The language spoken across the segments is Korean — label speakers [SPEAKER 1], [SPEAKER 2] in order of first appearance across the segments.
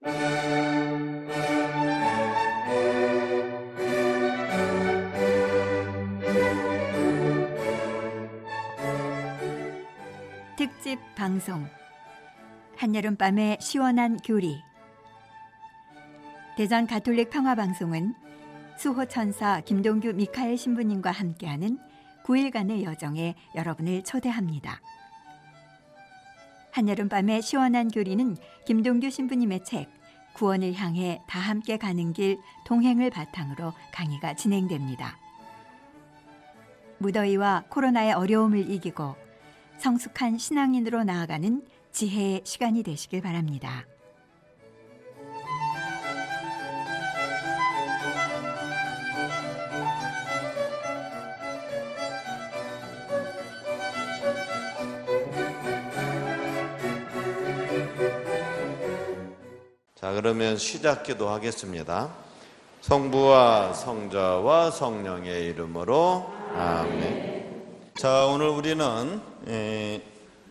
[SPEAKER 1] 특집 방송 한여름밤의 시원한 교리. 대전 가톨릭 평화방송은 수호천사 김동규 미카엘 신부님과 함께하는 9일간의 여정에 여러분을 초대합니다. 한여름밤의 시원한 교리는 김동규 신부님의 책 구원을 향해 다 함께 가는 길 동행을 바탕으로 강의가 진행됩니다. 무더위와 코로나의 어려움을 이기고 성숙한 신앙인으로 나아가는 지혜의 시간이 되시길 바랍니다.
[SPEAKER 2] 자, 그러면 시작기도 하겠습니다. 성부와 성자와 성령의 이름으로 아멘. 자, 오늘 우리는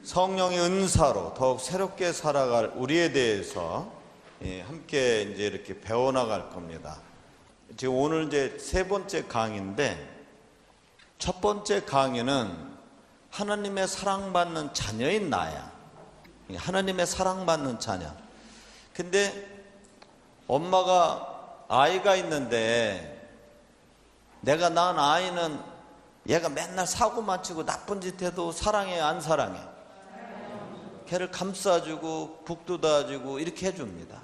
[SPEAKER 2] 성령의 은사로 더욱 새롭게 살아갈 우리에 대해서 함께 이제 이렇게 배워나갈 겁니다. 지금 오늘 이제 세 번째 강의인데, 첫 번째 강의는 하나님의 사랑받는 자녀인 나야. 하나님의 사랑받는 자녀. 근데 엄마가 아이가 있는데 내가 낳은 아이는 얘가 맨날 사고만 치고 나쁜 짓 해도 사랑해, 안 사랑해? 걔를 감싸주고 북 돋아주고 이렇게 해줍니다.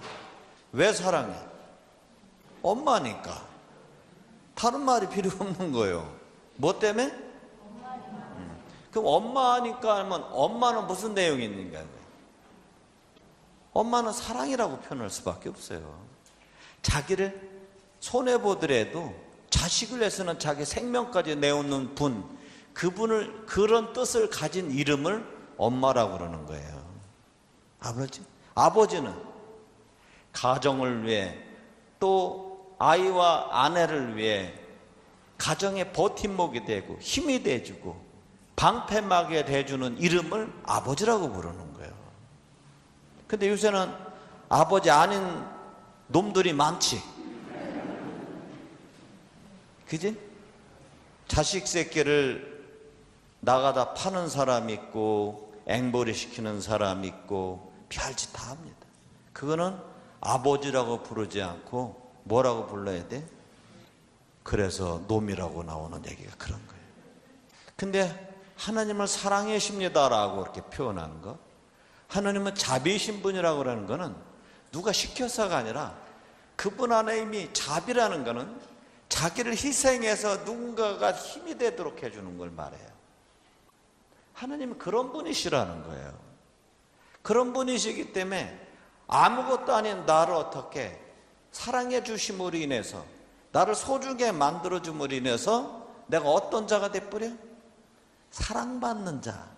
[SPEAKER 2] 왜 사랑해? 엄마니까. 다른 말이 필요 없는 거예요. 뭐 때문에? 그럼 엄마니까 하면 엄마는 무슨 내용이 있는가? 엄마는 사랑이라고 표현할 수밖에 없어요. 자기를 손해보더라도 자식을 위해서는 자기 생명까지 내놓는 분, 그분을, 그런 뜻을 가진 이름을 엄마라고 그러는 거예요. 아버지는 가정을 위해, 또 아이와 아내를 위해 가정의 버팀목이 되고 힘이 돼주고 방패막이 돼주는 이름을 아버지라고 부르는 거예요. 근데 요새는 아버지 아닌 놈들이 많지. 그지? 자식 새끼를 나가다 파는 사람 있고 앵벌이 시키는 사람 있고 별짓 다 합니다. 그거는 아버지라고 부르지 않고 뭐라고 불러야 돼? 그래서 놈이라고 나오는 얘기가 그런 거예요. 근데 하나님을 사랑해 십니다라고 이렇게 표현하는 거, 하나님은 자비이신 분이라고 그러는 거는 누가 시켜서가 아니라 그분 안에 이미 자비라는 거는 자기를 희생해서 누군가가 힘이 되도록 해주는 걸 말해요. 하나님은 그런 분이시라는 거예요. 그런 분이시기 때문에 아무것도 아닌 나를 어떻게 사랑해 주심으로 인해서, 나를 소중하게 만들어 줌으로 인해서 내가 어떤 자가 돼버려? 사랑받는 자,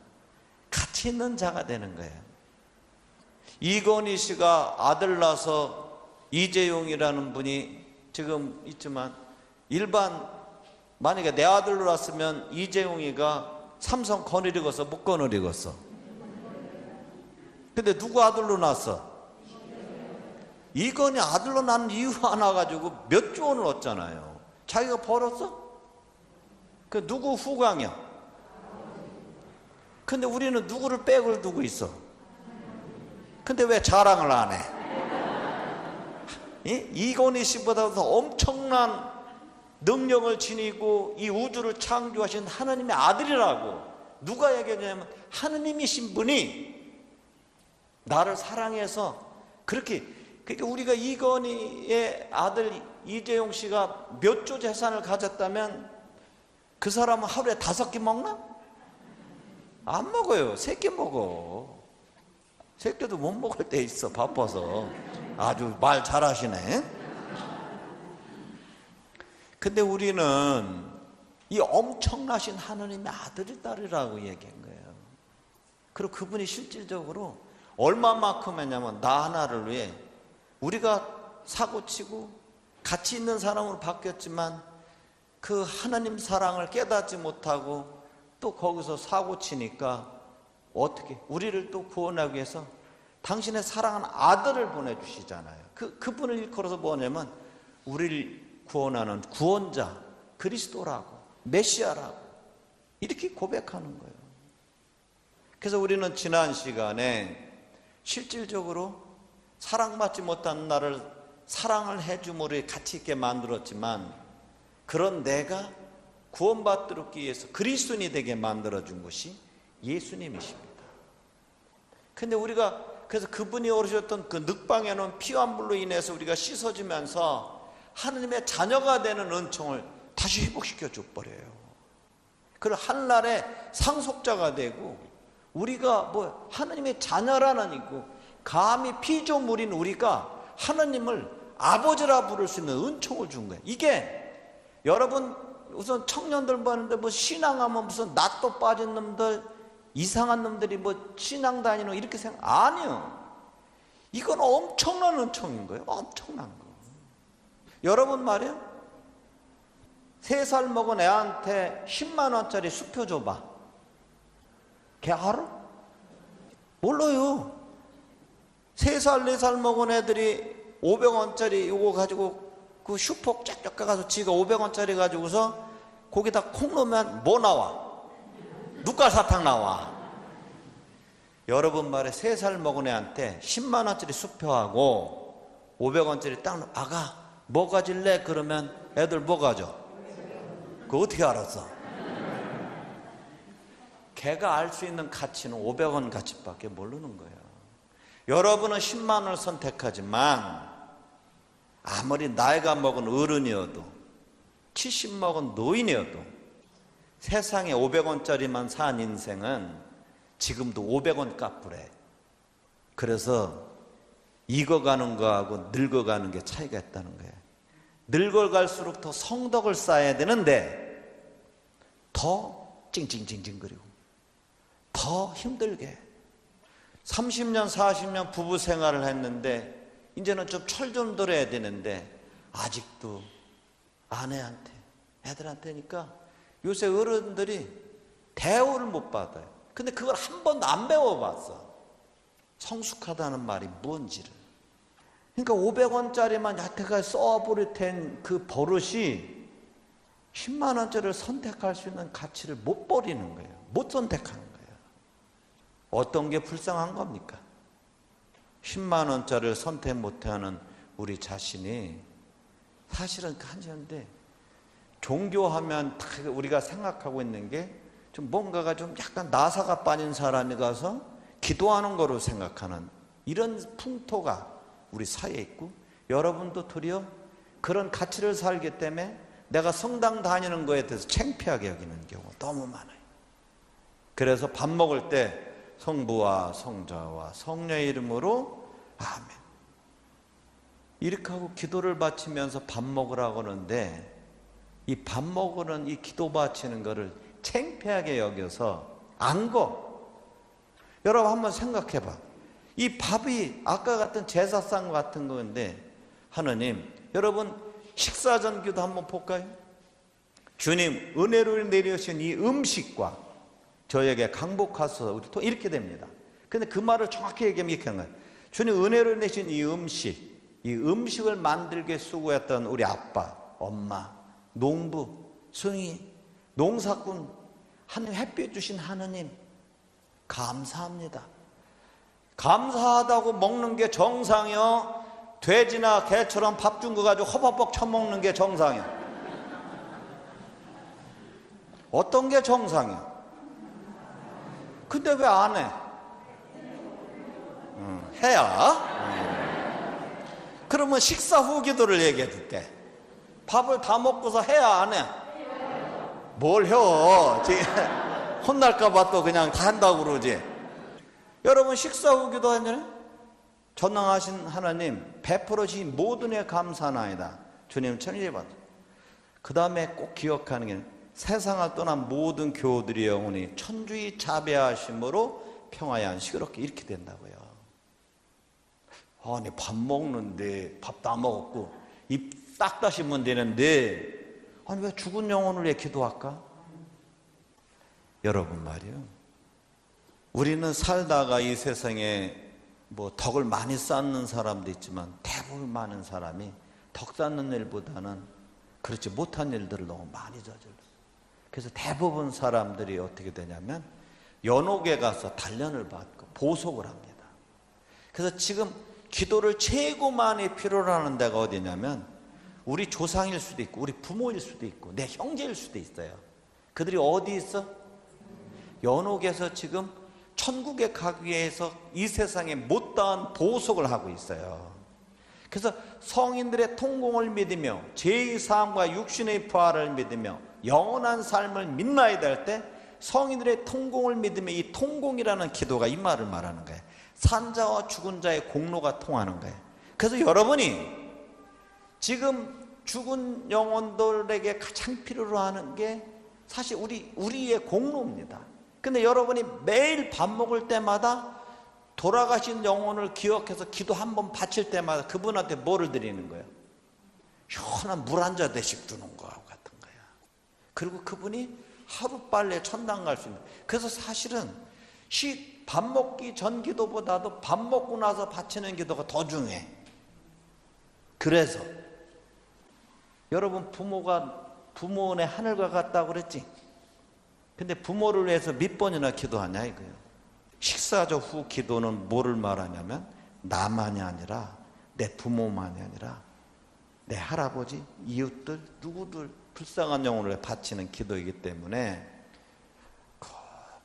[SPEAKER 2] 가치 있는 자가 되는 거예요. 이건희 씨가 아들 낳아서 이재용이라는 분이 지금 있지만, 만약에 내 아들로 낳았으면 이재용이가 삼성 건을 익었어, 못 건을 익었어? 근데 누구 아들로 낳았어? 이건희 아들로 낳은 이유 하나 가지고 몇 조 원을 얻잖아요. 자기가 벌었어? 그 누구 후광이야? 근데 우리는 누구를 백을 두고 있어? 근데 왜 자랑을 안 해? 이건희 씨보다 더 엄청난 능력을 지니고 이 우주를 창조하신 하나님의 아들이라고 누가 얘기하냐면, 하나님이신 분이 나를 사랑해서 그렇게. 그러니까 우리가 이건희의 아들 이재용 씨가 몇 조 재산을 가졌다면 그 사람은 하루에 5끼 먹나? 안 먹어요. 3끼 먹어. 3끼도 못 먹을 때 있어, 바빠서. 아주 말 잘하시네. 근데 우리는 이 엄청나신 하나님의 아들이 딸이라고 얘기한 거예요. 그리고 그분이 실질적으로 얼마만큼 했냐면, 나 하나를 위해 우리가 사고치고 가치 있는 사람으로 바뀌었지만 그 하나님 사랑을 깨닫지 못하고 또 거기서 사고치니까 어떻게 우리를 또 구원하기 위해서 당신의 사랑하는 아들을 보내주시잖아요. 그분을 일컬어서 뭐냐면 우리를 구원하는 구원자, 그리스도라고, 메시아라고 이렇게 고백하는 거예요. 그래서 우리는 지난 시간에 실질적으로 사랑받지 못한 나를 사랑을 해줌으로 가치 있게 만들었지만 그런 내가 구원받기 위해서 그리스도인이 되게 만들어준 것이 예수님이십니다. 근데 우리가 그래서 그분이 오르셨던 그 늑방에 놓은 피와 물로 인해서 우리가 씻어지면서 하느님의 자녀가 되는 은총을 다시 회복시켜 줘 버려요. 그리고 한날에 상속자가 되고 우리가 뭐 하느님의 자녀라는 있고 감히 피조물인 우리가 하느님을 아버지라 부를 수 있는 은총을 준 거예요. 이게 여러분 우선 청년들 보는데 뭐 신앙하면 무슨 낯도 빠진 놈들 이상한 놈들이 뭐 신앙 다니는 이렇게 생각 아니요. 이건 엄청난 은총인 거예요. 엄청난 거. 여러분 말이에요. 3살 먹은 애한테 10만 원짜리 수표 줘봐. 걔 알아? 몰라요. 3살 4살 먹은 애들이 500원짜리 이거 가지고 그 슈퍼 쫙쫙 가서 지가 500원짜리 가지고서 거기다 콩 넣으면 뭐 나와? 눕갈사탕 나와. 여러분 말에 3살 먹은 애한테 10만 원짜리 수표하고 500원짜리 딱 아가 뭐 가질래? 그러면 애들 뭐 가져? 그거 어떻게 알았어? 걔가 알 수 있는 가치는 500원 가치밖에 모르는 거예요. 여러분은 10만 원을 선택하지만 아무리 나이가 먹은 어른이어도 70 먹은 노인이어도 세상에 500원짜리만 산 인생은 지금도 500원 값부래. 그래서 익어가는 거하고 늙어가는 게 차이가 있다는 거예요. 늙어갈수록 더 성덕을 쌓아야 되는데 더 찡찡찡찡거리고 더 힘들게 30년 40년 부부 생활을 했는데 이제는 좀 철 좀 들어야 되는데 아직도 아내한테 애들한테니까 요새 어른들이 대우를 못 받아요. 근데 그걸 한 번도 안 배워봤어. 성숙하다는 말이 뭔지를. 그러니까 500원짜리만 여태까지 써버릇한 그 버릇이 10만 원짜리를 선택할 수 있는 가치를 못 버리는 거예요. 못 선택하는 거예요. 어떤 게 불쌍한 겁니까? 10만 원짜리를 선택 못하는 우리 자신이 사실은 한지인데 종교하면 다 우리가 생각하고 있는 게 좀 뭔가가 좀 약간 나사가 빠진 사람이 가서 기도하는 거로 생각하는 이런 풍토가 우리 사이에 있고 여러분도 도리어 그런 가치를 살기 때문에 내가 성당 다니는 거에 대해서 창피하게 여기는 경우가 너무 많아요. 그래서 밥 먹을 때 성부와 성자와 성령의 이름으로 아멘 이렇게 하고 기도를 바치면서 밥 먹으라고 하는데 이 밥 먹으는 이 기도 바치는 거를 창피하게 여겨서 안 거. 여러분 한번 생각해 봐. 이 밥이 아까 같은 제사상 같은 건데 하느님 여러분 식사 전기도 한번 볼까요? 주님 은혜를 내려주신 이 음식과 저에게 강복하소서 이렇게 됩니다. 근데 그 말을 정확히 얘기하면 이렇게 하는 거예요. 주님 은혜를 내신 이 음식을 만들게 수고했던 우리 아빠, 엄마, 농부, 승희, 농사꾼, 하느님 햇빛 주신 하느님 감사합니다. 감사하다고 먹는 게 정상이요? 돼지나 개처럼 밥 준 거 가지고 허벅벅 쳐먹는 게 정상이요? 어떤 게 정상이요? 근데 왜 안 해? 해야? 그러면 식사 후 기도를 얘기해 줄게. 밥을 다 먹고서 해야 안 해? 뭘 혀? 혼날까봐 또 그냥 다 한다고 그러지. 여러분 식사 후 기도하잖아요. 전능하신 하나님 베풀어 주신 모든 애 감사나이다. 주님 천일이 받아. 그 다음에 꼭 기억하는 게 세상을 떠난 모든 교우들이 영원히 천주의 자배하심으로 평화의 안식으로 이렇게 된다고요. 아니 밥 먹는데 밥 다 먹었고 입 딱 다시면 되는데 아니 왜 죽은 영혼을 왜 기도할까? 여러분 말이요. 우리는 살다가 이 세상에 뭐 덕을 많이 쌓는 사람도 있지만 대부분 많은 사람이 덕 쌓는 일보다는 그렇지 못한 일들을 너무 많이 저질러요. 그래서 대부분 사람들이 어떻게 되냐면 연옥에 가서 단련을 받고 보석을 합니다. 그래서 지금 기도를 최고 많이 필요로 하는 데가 어디냐면 우리 조상일 수도 있고 우리 부모일 수도 있고 내 형제일 수도 있어요. 그들이 어디 있어? 연옥에서 지금 천국에 가기 위해서 이 세상에 못다한 보석을 하고 있어요. 그래서 성인들의 통공을 믿으며 죄의 사함과 육신의 부활을 믿으며 영원한 삶을 믿나야 될 때 성인들의 통공을 믿으며 이 통공이라는 기도가 이 말을 말하는 거예요. 산자와 죽은 자의 공로가 통하는 거예요. 그래서 여러분이 지금 죽은 영혼들에게 가장 필요로 하는 게 사실 우리의 공로입니다. 근데 여러분이 매일 밥 먹을 때마다 돌아가신 영혼을 기억해서 기도 한 번 바칠 때마다 그분한테 뭐를 드리는 거예요? 시원한 물 한 잔씩 주는 거하고 같은 거야. 그리고 그분이 하루빨리 천당 갈 수 있는. 그래서 사실은 밥 먹기 전 기도보다도 밥 먹고 나서 바치는 기도가 더 중요해. 그래서 여러분 부모는 하늘과 같다고 그랬지? 근데 부모를 위해서 몇 번이나 기도하냐 이거예요. 식사저 후 기도는 뭐를 말하냐면 나만이 아니라 내 부모만이 아니라 내 할아버지, 이웃들, 누구들 불쌍한 영혼을 바치는 기도이기 때문에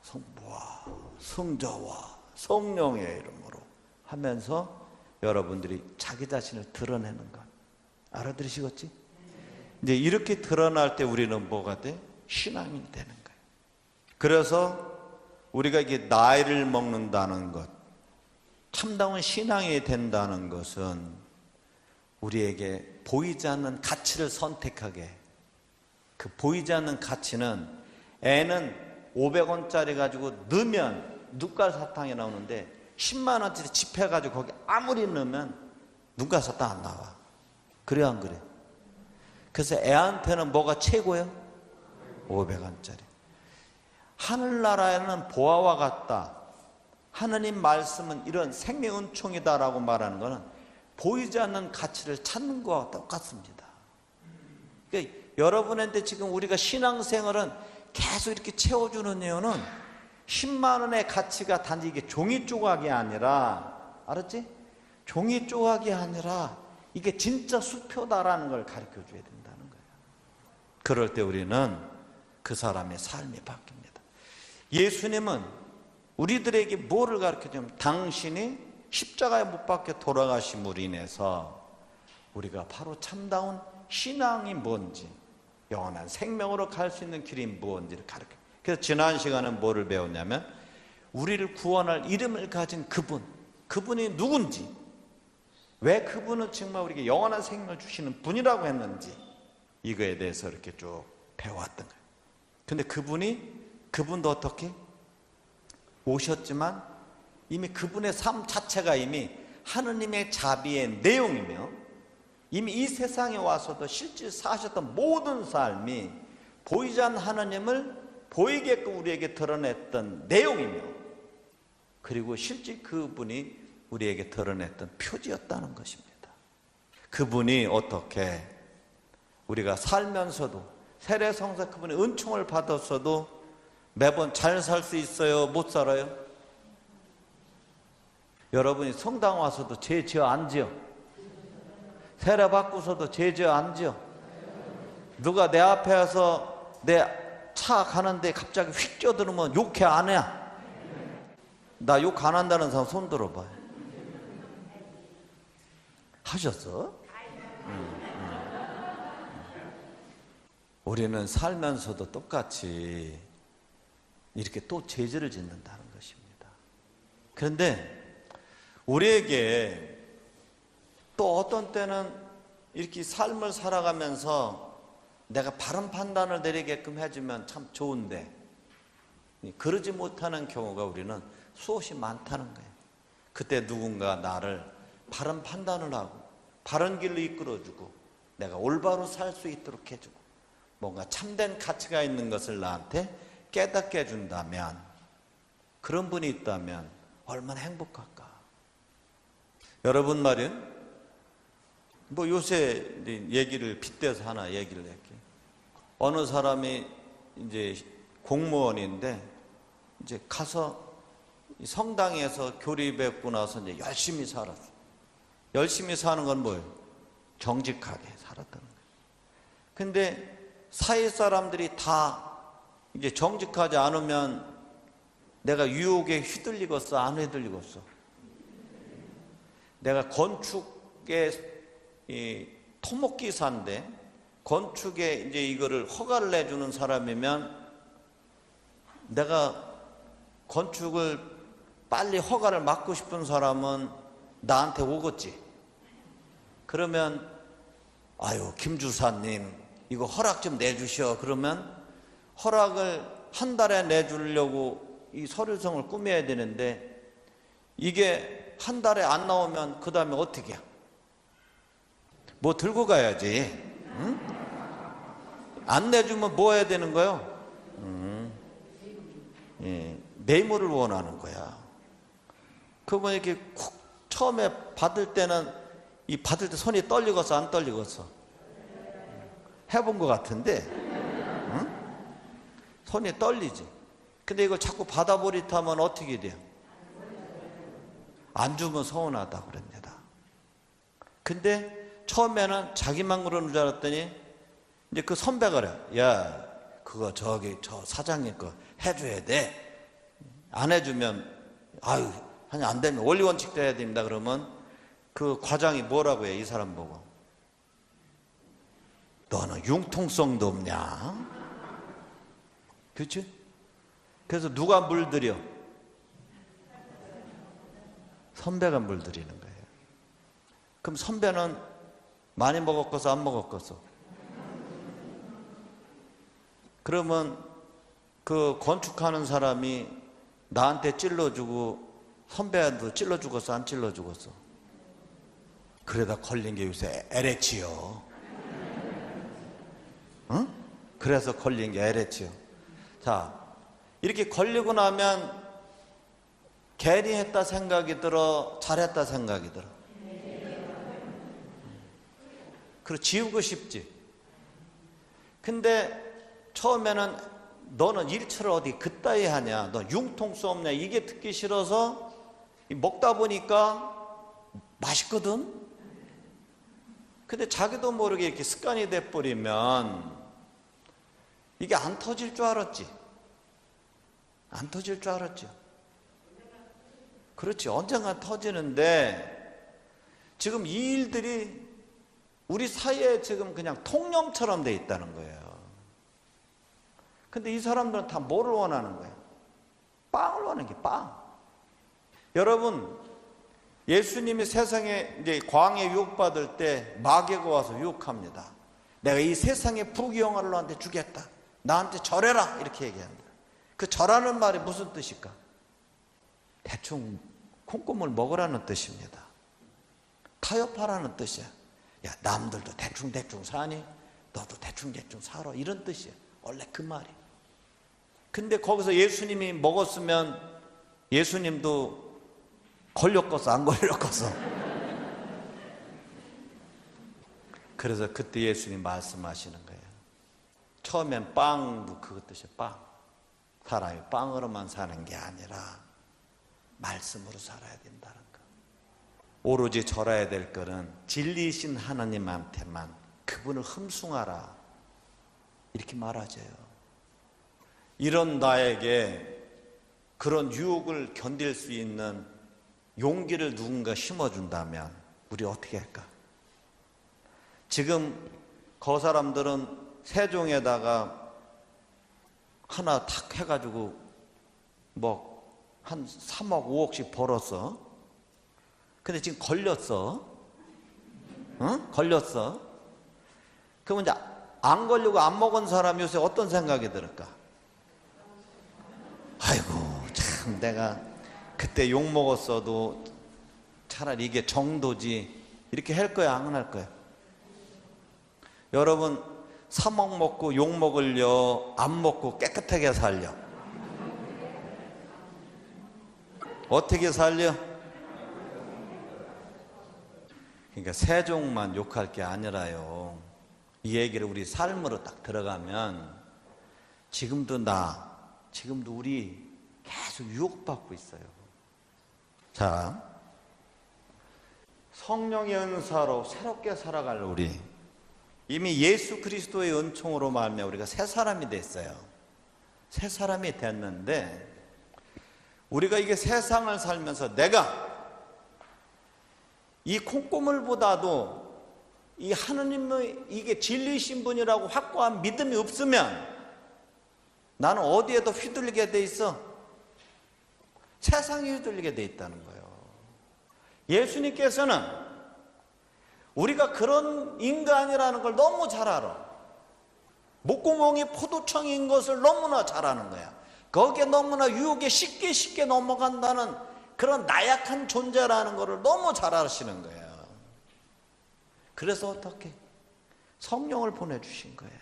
[SPEAKER 2] 성부와 성자와 성령의 이름으로 하면서 여러분들이 자기 자신을 드러내는 것 알아들으시겠지? 이제 이렇게 드러날 때 우리는 뭐가 돼? 신앙이 되는 거예요. 그래서 우리가 이게 나이를 먹는다는 것, 참다운 신앙이 된다는 것은 우리에게 보이지 않는 가치를 선택하게, 그 보이지 않는 가치는 애는 500원짜리 가지고 넣으면 눈깔 사탕이 나오는데 10만 원짜리 지폐 가지고 거기 아무리 넣으면 눈깔 사탕 안 나와. 그래 안 그래? 그래서 애한테는 뭐가 최고예요? 500원짜리. 하늘나라에는 보아와 같다. 하느님 말씀은 이런 생명 은총이다라고 말하는 것은 보이지 않는 가치를 찾는 것과 똑같습니다. 그러니까 여러분한테 지금 우리가 신앙생활은 계속 이렇게 채워주는 이유는 10만 원의 가치가 단지 이게 종이 조각이 아니라, 알았지? 종이 조각이 아니라 이게 진짜 수표다라는 걸 가르쳐 줘야 된다는 거예요. 그럴 때 우리는 그 사람의 삶이 바뀝니다. 예수님은 우리들에게 뭐를 가르쳐 주냐면 당신이 십자가에 못 박혀 돌아가심으로 인해서 우리가 바로 참다운 신앙이 뭔지, 영원한 생명으로 갈 수 있는 길이 뭔지를 가르쳐요. 그래서 지난 시간은 뭐를 배웠냐면 우리를 구원할 이름을 가진 그분이 누군지, 왜 그분은 정말 우리에게 영원한 생명을 주시는 분이라고 했는지 이거에 대해서 이렇게 쭉 배워왔던 거예요. 근데 그분도 어떻게 오셨지만 이미 그분의 삶 자체가 이미 하느님의 자비의 내용이며 이미 이 세상에 와서도 실제 사셨던 모든 삶이 보이지 않는 하느님을 보이게끔 우리에게 드러냈던 내용이며 그리고 실제 그분이 우리에게 드러냈던 표지였다는 것입니다. 그분이 어떻게 우리가 살면서도 세례성사 그분의 은총을 받았어도 매번 잘 살 수 있어요? 못 살아요? 여러분이 성당 와서도 죄 지어 안 지어? 세례 받고서도 죄 지어 안 지어? 누가 내 앞에 와서 내 차 가는데 갑자기 휙 뛰어들으면 욕해 안 해? 나 욕 안 한다는 사람 손 들어봐요. 하셨어? 우리는 살면서도 똑같이 이렇게 또 죄를 짓는다는 것입니다. 그런데 우리에게 또 어떤 때는 이렇게 삶을 살아가면서 내가 바른 판단을 내리게끔 해주면 참 좋은데 그러지 못하는 경우가 우리는 수없이 많다는 거예요. 그때 누군가 나를 바른 판단을 하고 바른 길로 이끌어주고 내가 올바로 살 수 있도록 해주고 뭔가 참된 가치가 있는 것을 나한테 깨닫게 해준다면, 그런 분이 있다면 얼마나 행복할까. 여러분 말이요. 뭐 요새 얘기를 빗대서 하나 얘기를 할게요. 어느 사람이 이제 공무원인데 이제 가서 성당에서 교리받고 나서 이제 열심히 살았어. 열심히 사는 건 뭐예요? 정직하게 살았다는 거예요. 근데 사회 사람들이 다 이제 정직하지 않으면 내가 유혹에 휘둘리겠어? 안 휘둘리겠어? 내가 건축에 토목기사인데 건축에 이제 이거를 허가를 내주는 사람이면 내가 건축을 빨리 허가를 맡고 싶은 사람은 나한테 오겠지. 그러면 아유 김 주사님 이거 허락 좀 내주셔. 그러면 허락을 한 달에 내주려고 이 서류성을 꾸며야 되는데 이게 한 달에 안 나오면 그 다음에 어떻게 해? 뭐 들고 가야지. 응? 안 내주면 뭐 해야 되는 거요? 예, 메모를 원하는 거야. 그분 이렇게 쿡 처음에 받을 때는 이 받을 때 손이 떨리겠어 안 떨리겠어? 해본 것 같은데 응? 손이 떨리지. 근데 이걸 자꾸 받아버리면 어떻게 돼요? 안 주면 서운하다 그럽니다. 근데 처음에는 자기만 그러는 줄 알았더니 이제 그 선배가 그래. 야 그거 저기 저 사장님 거 해줘야 돼. 안 해주면 아유 아니 안 되면 원리원칙도 해야 됩니다. 그러면 그 과장이 뭐라고 해? 이 사람 보고 너는 융통성도 없냐? 그렇지? 그래서 누가 물들여? 선배가 물들이는 거예요. 그럼 선배는 많이 먹었겠어 안 먹었겠어? 그러면 그 건축하는 사람이 나한테 찔러주고 선배한테 찔러주겠어 안 찔러주겠어? 그러다 걸린 게 요새 LH요. 응? 그래서 걸린 게 LH요. 자, 이렇게 걸리고 나면 괜히 했다 생각이 들어? 잘했다 생각이 들어? 그리고 지우고 싶지. 근데 처음에는 너는 일처를 어디 그따위 하냐? 너 융통성 없냐? 이게 듣기 싫어서 먹다 보니까 맛있거든? 근데 자기도 모르게 이렇게 습관이 돼버리면 이게 안 터질 줄 알았지? 안 터질 줄 알았죠? 그렇지. 언젠가 터지는데 지금 이 일들이 우리 사이에 지금 그냥 통념처럼 돼 있다는 거예요. 근데 이 사람들은 다 뭐를 원하는 거예요? 빵을 원하는 게 빵. 여러분, 예수님이 세상에 이제 광야에 유혹받을 때 마귀가 와서 유혹합니다. 내가 이 세상의 부귀영화를 너한테 주겠다. 나한테 절해라. 이렇게 얘기합니다. 그 절하는 말이 무슨 뜻일까? 대충 콩고물 먹으라는 뜻입니다. 타협하라는 뜻이야. 야, 남들도 대충대충 사니? 너도 대충대충 살아. 이런 뜻이야. 원래 그 말이. 근데 거기서 예수님이 먹었으면 예수님도 걸렸겠어? 안 걸렸겠어? 그래서 그때 예수님 말씀하시는 거예요. 처음엔 빵도 그것 뜻이에요. 빵. 사람이 빵으로만 사는 게 아니라 말씀으로 살아야 된다는 거. 오로지 절해야 될 거는 진리이신 하나님한테만 그분을 흠숭하라. 이렇게 말하죠요. 이런 나에게 그런 유혹을 견딜 수 있는 용기를 누군가 심어준다면 우리 어떻게 할까? 지금 그 사람들은 세종에다가 하나 탁 해가지고 뭐 한 3억 5억씩 벌었어. 근데 지금 걸렸어. 응? 걸렸어. 그러면 이제 안 걸리고 안 먹은 사람 요새 어떤 생각이 들을까? 아이고 참 내가 그때 욕 먹었어도 차라리 이게 정도지. 이렇게 할 거야 안 할 거야? 여러분 3억 먹고 욕 먹을려 안 먹고 깨끗하게 살려? 어떻게 살려? 그러니까 세종만 욕할 게 아니라요. 이 얘기를 우리 삶으로 딱 들어가면 지금도 지금도 우리 계속 유혹받고 있어요. 자, 성령의 은사로 새롭게 살아갈 우리, 이미 예수 그리스도의 은총으로 말미암아 우리가 새 사람이 됐어요. 새 사람이 됐는데 우리가 이게 세상을 살면서 내가 이 콩고물보다도 이 하느님의 이게 진리이신 분이라고 확고한 믿음이 없으면 나는 어디에도 휘둘리게 돼 있어? 세상에 휘둘리게 돼 있다는 거예요. 예수님께서는 우리가 그런 인간이라는 걸 너무 잘 알아. 목구멍이 포도청인 것을 너무나 잘 아는 거야. 거기에 너무나 유혹에 쉽게 넘어간다는 그런 나약한 존재라는 것을 너무 잘 아시는 거예요. 그래서 어떻게? 성령을 보내주신 거예요.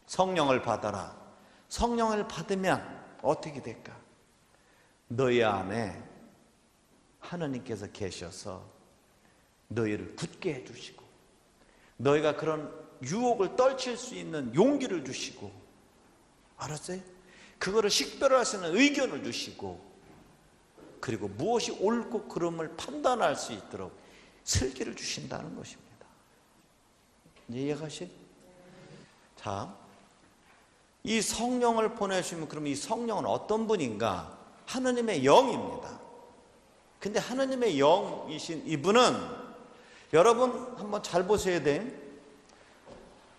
[SPEAKER 2] 성령을 받아라. 성령을 받으면 어떻게 될까? 너희 안에 하느님께서 계셔서 너희를 굳게 해주시고 너희가 그런 유혹을 떨칠 수 있는 용기를 주시고, 알았어요? 그거를 식별하시는 의견을 주시고, 그리고 무엇이 옳고 그름을 판단할 수 있도록 슬기를 주신다는 것입니다. 이해가시? 자, 이 성령을 보내시면 그럼 이 성령은 어떤 분인가? 하느님의 영입니다. 근데 하느님의 영이신 이분은 여러분 한번 잘 보셔야 돼.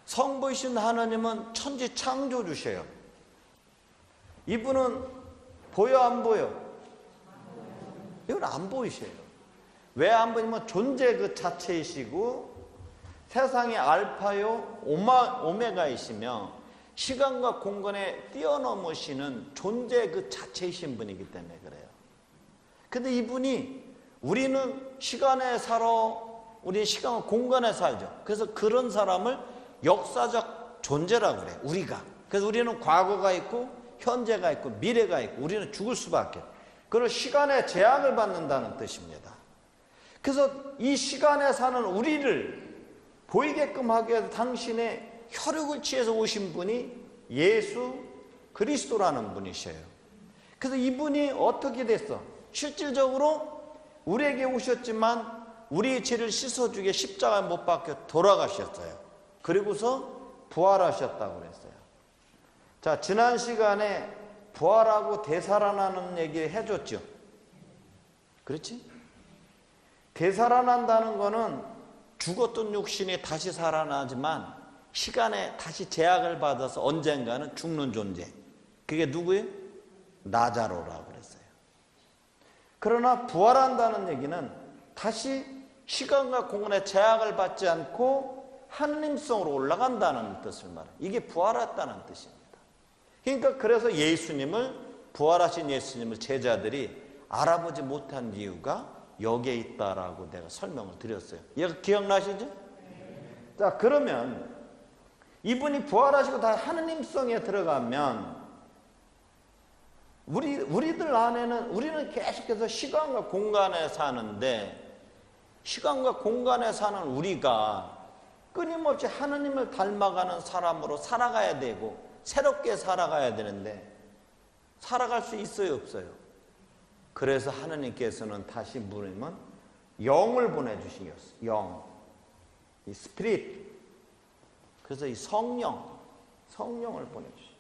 [SPEAKER 2] 성부이신 하느님은 천지 창조주셔요. 이분은 보여 안 보여? 이건 안 보이셔요. 왜 안 보이냐면 존재 그 자체이시고 세상의 알파요 오메가이시며 시간과 공간에 뛰어넘으시는 존재 그 자체이신 분이기 때문에 그래요. 근데 이분이 우리는 시간에 살아, 우리 시간과 공간에 살죠. 그래서 그런 사람을 역사적 존재라고 그래요. 우리가. 그래서 우리는 과거가 있고 현재가 있고 미래가 있고 우리는 죽을 수밖에. 그런 시간의 제약을 받는다는 뜻입니다. 그래서 이 시간에 사는 우리를 보이게끔 하기 위해서 당신의 혈육을 취해서 오신 분이 예수 그리스도라는 분이셔요. 그래서 이분이 어떻게 됐어? 실질적으로 우리에게 오셨지만 우리의 죄를 씻어주게 십자가에 못 박혀 돌아가셨어요. 그리고서 부활하셨다고 그랬어요. 자, 지난 시간에 부활하고 되살아나는 얘기 해줬죠. 그렇지? 되살아난다는 거는 죽었던 육신이 다시 살아나지만 시간에 다시 제약을 받아서 언젠가는 죽는 존재. 그게 누구예요? 나자로라고 그랬어요. 그러나 부활한다는 얘기는 다시 시간과 공간의 제약을 받지 않고 하느님성으로 올라간다는 뜻을 말해요. 이게 부활했다는 뜻입니다. 그러니까 그래서 예수님을, 부활하신 예수님을 제자들이 알아보지 못한 이유가 여기에 있다라고 내가 설명을 드렸어요. 이거 기억나시죠? 자, 그러면 이분이 부활하시고 다 하느님성에 들어가면 우리들 안에는, 우리는 계속해서 시간과 공간에 사는데 시간과 공간에 사는 우리가 끊임없이 하느님을 닮아가는 사람으로 살아가야 되고 새롭게 살아가야 되는데 살아갈 수 있어요, 없어요? 그래서 하느님께서는 다시 부르면 영을 보내주시겠어요. 영, 이 스피릿. 그래서 이 성령을 보내주시죠.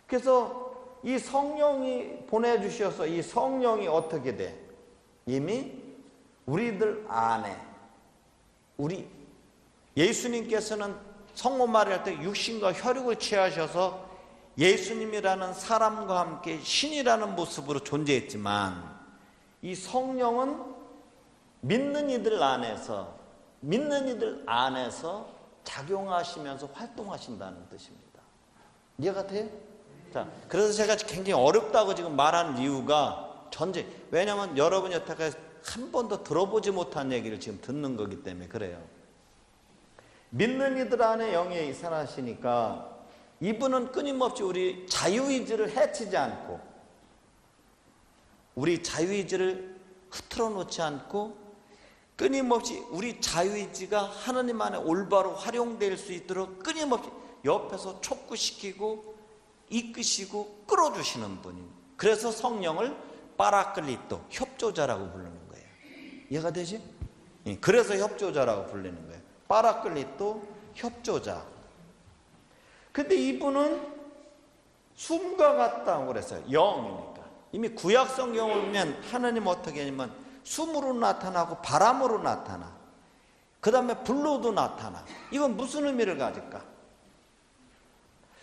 [SPEAKER 2] 그래서 이 성령이 보내주셔서 이 성령이 어떻게 돼? 이미 우리들 안에, 우리 예수님께서는 성모 마리아 때 육신과 혈육을 취하셔서 예수님이라는 사람과 함께 신이라는 모습으로 존재했지만 이 성령은 믿는 이들 안에서 작용하시면서 활동하신다는 뜻입니다. 이해가 돼요? 자, 그래서 제가 굉장히 어렵다고 지금 말하는 이유가 왜냐하면 여러분이 여태까지 한 번도 들어보지 못한 얘기를 지금 듣는 거기 때문에 그래요. 믿는 이들 안에 영이 살아시니까 이분은 끊임없이 우리 자유의지를 해치지 않고 우리 자유의지를 흐트러 놓지 않고 끊임없이 우리 자유의지가 하나님 안에 올바로 활용될 수 있도록 끊임없이 옆에서 촉구시키고 이끄시고 끌어주시는 분입니다. 그래서 성령을 파라클리토, 협조자라고 부르는 거예요. 이해가 되지? 그래서 협조자라고 불리는 거예요. 파라클리토, 협조자. 근데 이분은 숨과 같다고 그랬어요. 영이니까. 이미 구약 성경을 보면 하나님 어떻게 하냐면 숨으로 나타나고 바람으로 나타나. 그 다음에 불로도 나타나. 이건 무슨 의미를 가질까?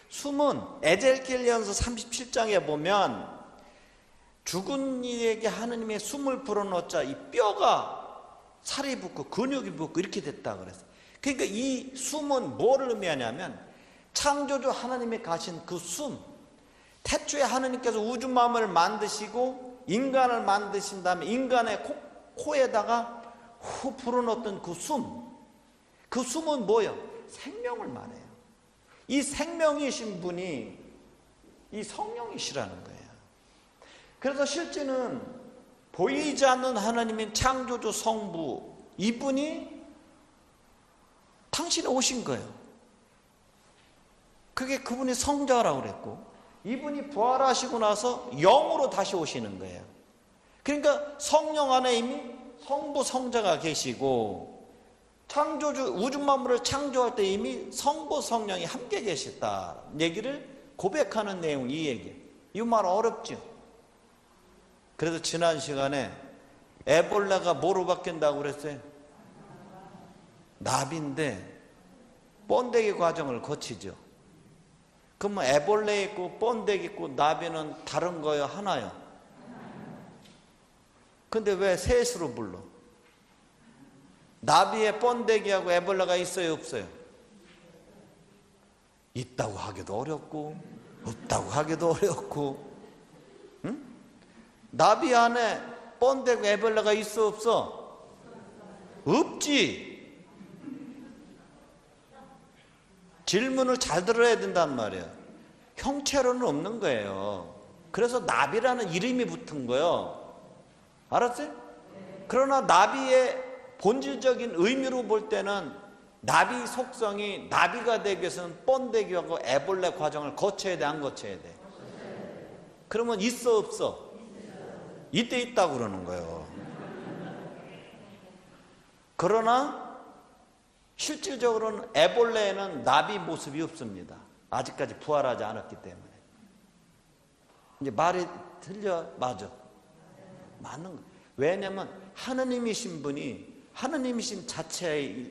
[SPEAKER 2] 숨은 에젤키엘서 37장에 보면 죽은 이에게 하나님의 숨을 불어넣자 이 뼈가 살이 붙고 근육이 붙고 이렇게 됐다 그랬어요. 그러니까 이 숨은 뭐를 의미하냐면 창조주 하나님이 가신 그 숨, 태초에 하나님께서 우주 만물을 만드시고 인간을 만드신 다음에 인간의 코에다가 후 불어넣었던 그 숨, 그 숨은 뭐예요? 생명을 말해요. 이 생명이신 분이 이 성령이시라는 거예요. 그래서 실제는 보이지 않는 하나님인 창조주 성부, 이분이 당신에 오신 거예요. 그게 그분이 성자라고 그랬고, 이분이 부활하시고 나서 영으로 다시 오시는 거예요. 그러니까 성령 안에 이미 성부 성자가 계시고, 창조주 우주 만물을 창조할 때 이미 성부 성령이 함께 계셨다 얘기를 고백하는 내용, 이 얘기. 이 말 어렵죠? 그래서 지난 시간에 에볼라가 뭐로 바뀐다고 그랬어요? 나비인데 번데기 과정을 거치죠. 그러면 에볼레 있고 번데기 있고 나비는 다른 거요, 하나요? 근데 왜 셋으로 불러? 나비에 번데기하고 에볼라가 있어요, 없어요? 있다고 하기도 어렵고 없다고 하기도 어렵고. 응? 나비 안에 번데기 에볼라가 있어, 없어? 없지. 질문을 잘 들어야 된단 말이에요. 형체로는 없는 거예요. 그래서 나비라는 이름이 붙은 거예요. 알았어요? 그러나 나비의 본질적인 의미로 볼 때는 나비 속성이 나비가 되기 위해서는 번데기하고 에볼레 과정을 거쳐야 돼, 안 거쳐야 돼? 그러면 있어, 없어? 이때 있다고 그러는 거예요. 그러나 실질적으로는 에볼레에는 나비 모습이 없습니다. 아직까지 부활하지 않았기 때문에. 이제 말이 틀려? 맞아. 맞는 거예요. 왜냐하면 하나님이신 분이 하나님이신 자체에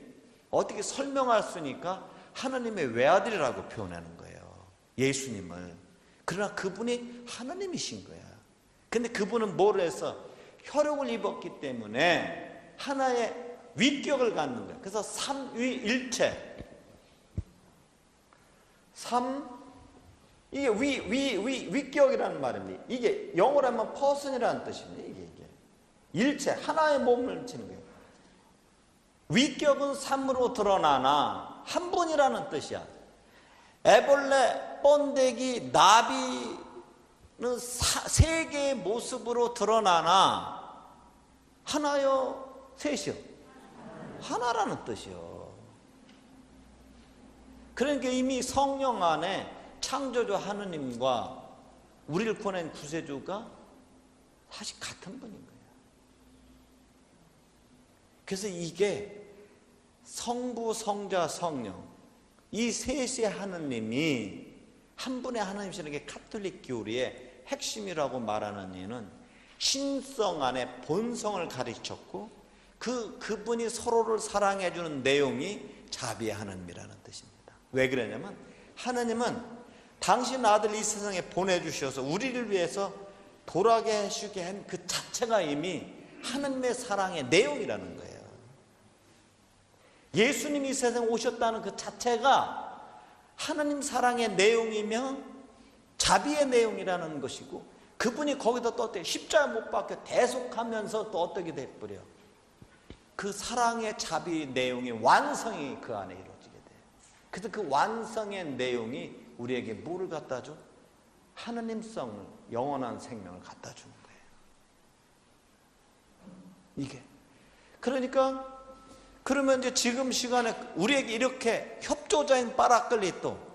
[SPEAKER 2] 어떻게 설명할 수 있으니까 하나님의 외아들이라고 표현하는 거예요. 예수님을. 그러나 그분이 하나님이신 거야. 근데 그분은 뭘 해서 혈육을 입었기 때문에 하나의 위격을 갖는 거예요. 그래서 삼위일체. 이게 위격이라는 말입니다. 이게 영어로 하면 person이라는 뜻입니다. 이게 일체, 하나의 몸을 지는 거예요. 위격은 삼으로 드러나나 한 분이라는 뜻이야. 에볼레, 번데기, 나비는 세 개의 모습으로 드러나나 하나요, 셋이요? 하나라는 뜻이요. 그러니까 이미 성령 안에 창조주 하느님과 우리를 보낸 구세주가 사실 같은 분인 거예요. 그래서 이게 성부, 성자, 성령 이 셋의 하느님이 한 분의 하나님이시라는 게 가톨릭 교리의 핵심이라고 말하는 이유는 신성 안에 본성을 가르쳤고 그분이 서로를 사랑해 주는 내용이 자비의 하나님이라는 뜻입니다. 왜 그러냐면 하나님은 당신 아들 이 세상에 보내주셔서 우리를 위해서 돌아게 해주게 한 그 자체가 이미 하나님의 사랑의 내용이라는 거예요. 예수님이 이 세상에 오셨다는 그 자체가 하나님 사랑의 내용이며 자비의 내용이라는 것이고, 그분이 거기다 또 어떻게 십자가 못 박혀 대속하면서 또 어떻게 돼버려? 그 사랑의 자비 내용의 완성이 그 안에 이루어지게 돼요. 그래서 그 완성의 내용이 우리에게 뭐를 갖다 줘? 하느님성을, 영원한 생명을 갖다 주는 거예요. 이게. 그러니까 그러면 이제 지금 시간에 우리에게 이렇게 협조자인 파라클리토,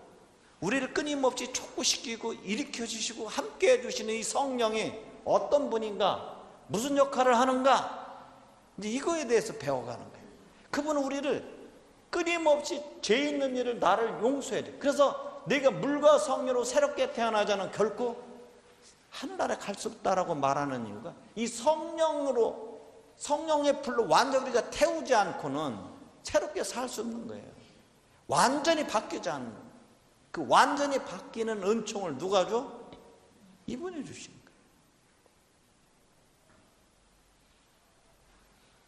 [SPEAKER 2] 우리를 끊임없이 촉구시키고 일으켜 주시고 함께 해주시는 이 성령이 어떤 분인가, 무슨 역할을 하는가, 이제 이거에 대해서 배워가는 거예요. 그분은 우리를 끊임없이 죄 있는 일을 나를 용서해야 돼. 그래서 내가 물과 성령으로 새롭게 태어나자는 결코 하늘나라에 갈 수 없다라고 말하는 이유가 이 성령으로, 성령의 불로 완전히 우리가 태우지 않고는 새롭게 살 수 없는 거예요. 완전히 바뀌지 않는 거예요. 그 완전히 바뀌는 은총을 누가 줘? 이분이 주시는 거예요.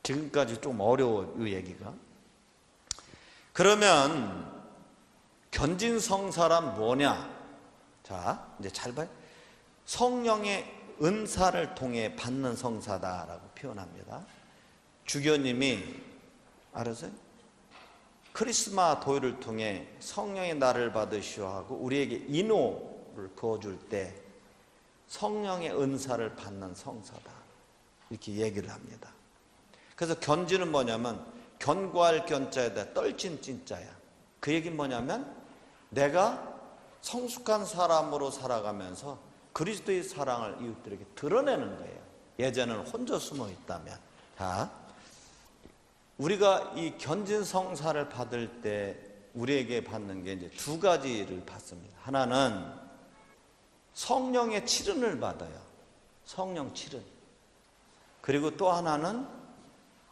[SPEAKER 2] 지금까지 좀 어려워, 이 얘기가. 그러면 견진성사란 뭐냐? 자, 이제 잘 봐요. 성령의 은사를 통해 받는 성사다라고 표현합니다. 주교님이 알았어요? 크리스마 도요를 통해 성령의 날을 받으시오 하고 우리에게 인호를 그어줄 때 성령의 은사를 받는 성사다, 이렇게 얘기를 합니다. 그래서 견지는 뭐냐면 견고할 견자에다 떨친 찐자야. 그 얘기는 뭐냐면 내가 성숙한 사람으로 살아가면서 그리스도의 사랑을 이웃들에게 드러내는 거예요. 예전에는 혼자 숨어 있다면. 자, 우리가 이 견진성사를 받을 때 우리에게 받는 게 이제 두 가지를 받습니다. 하나는 성령의 칠은을 받아요. 성령 칠은. 그리고 또 하나는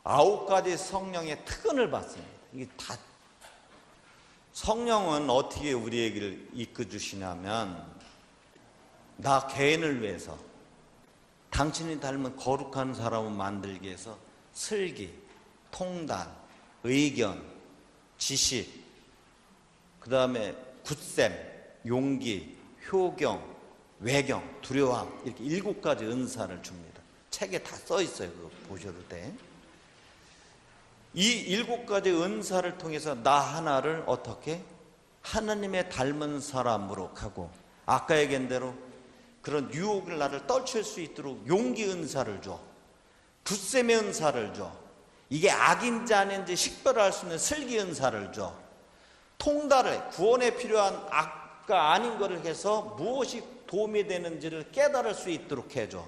[SPEAKER 2] 9가지 성령의 특은을 받습니다. 이게 다 성령은 어떻게 우리에게 이끌어 주시냐면 나 개인을 위해서 당신이 닮은 거룩한 사람을 만들기 위해서 슬기, 통단, 의견, 지식, 그 다음에 굳셈, 용기, 효경, 외경, 두려움, 이렇게 7가지 은사를 줍니다. 책에 다 써 있어요. 그거 보셔도 돼. 이 7가지 은사를 통해서 나 하나를 어떻게 하나님의 닮은 사람으로 가고, 아까 얘기한 대로 그런 유혹을 나를 떨칠 수 있도록 용기 은사를 줘, 굳셈의 은사를 줘, 이게 악인지 아닌지 식별할 수 있는 슬기 은사를 줘, 통달을, 구원에 필요한 악과 아닌 것을 해서 무엇이 도움이 되는지를 깨달을 수 있도록 해줘,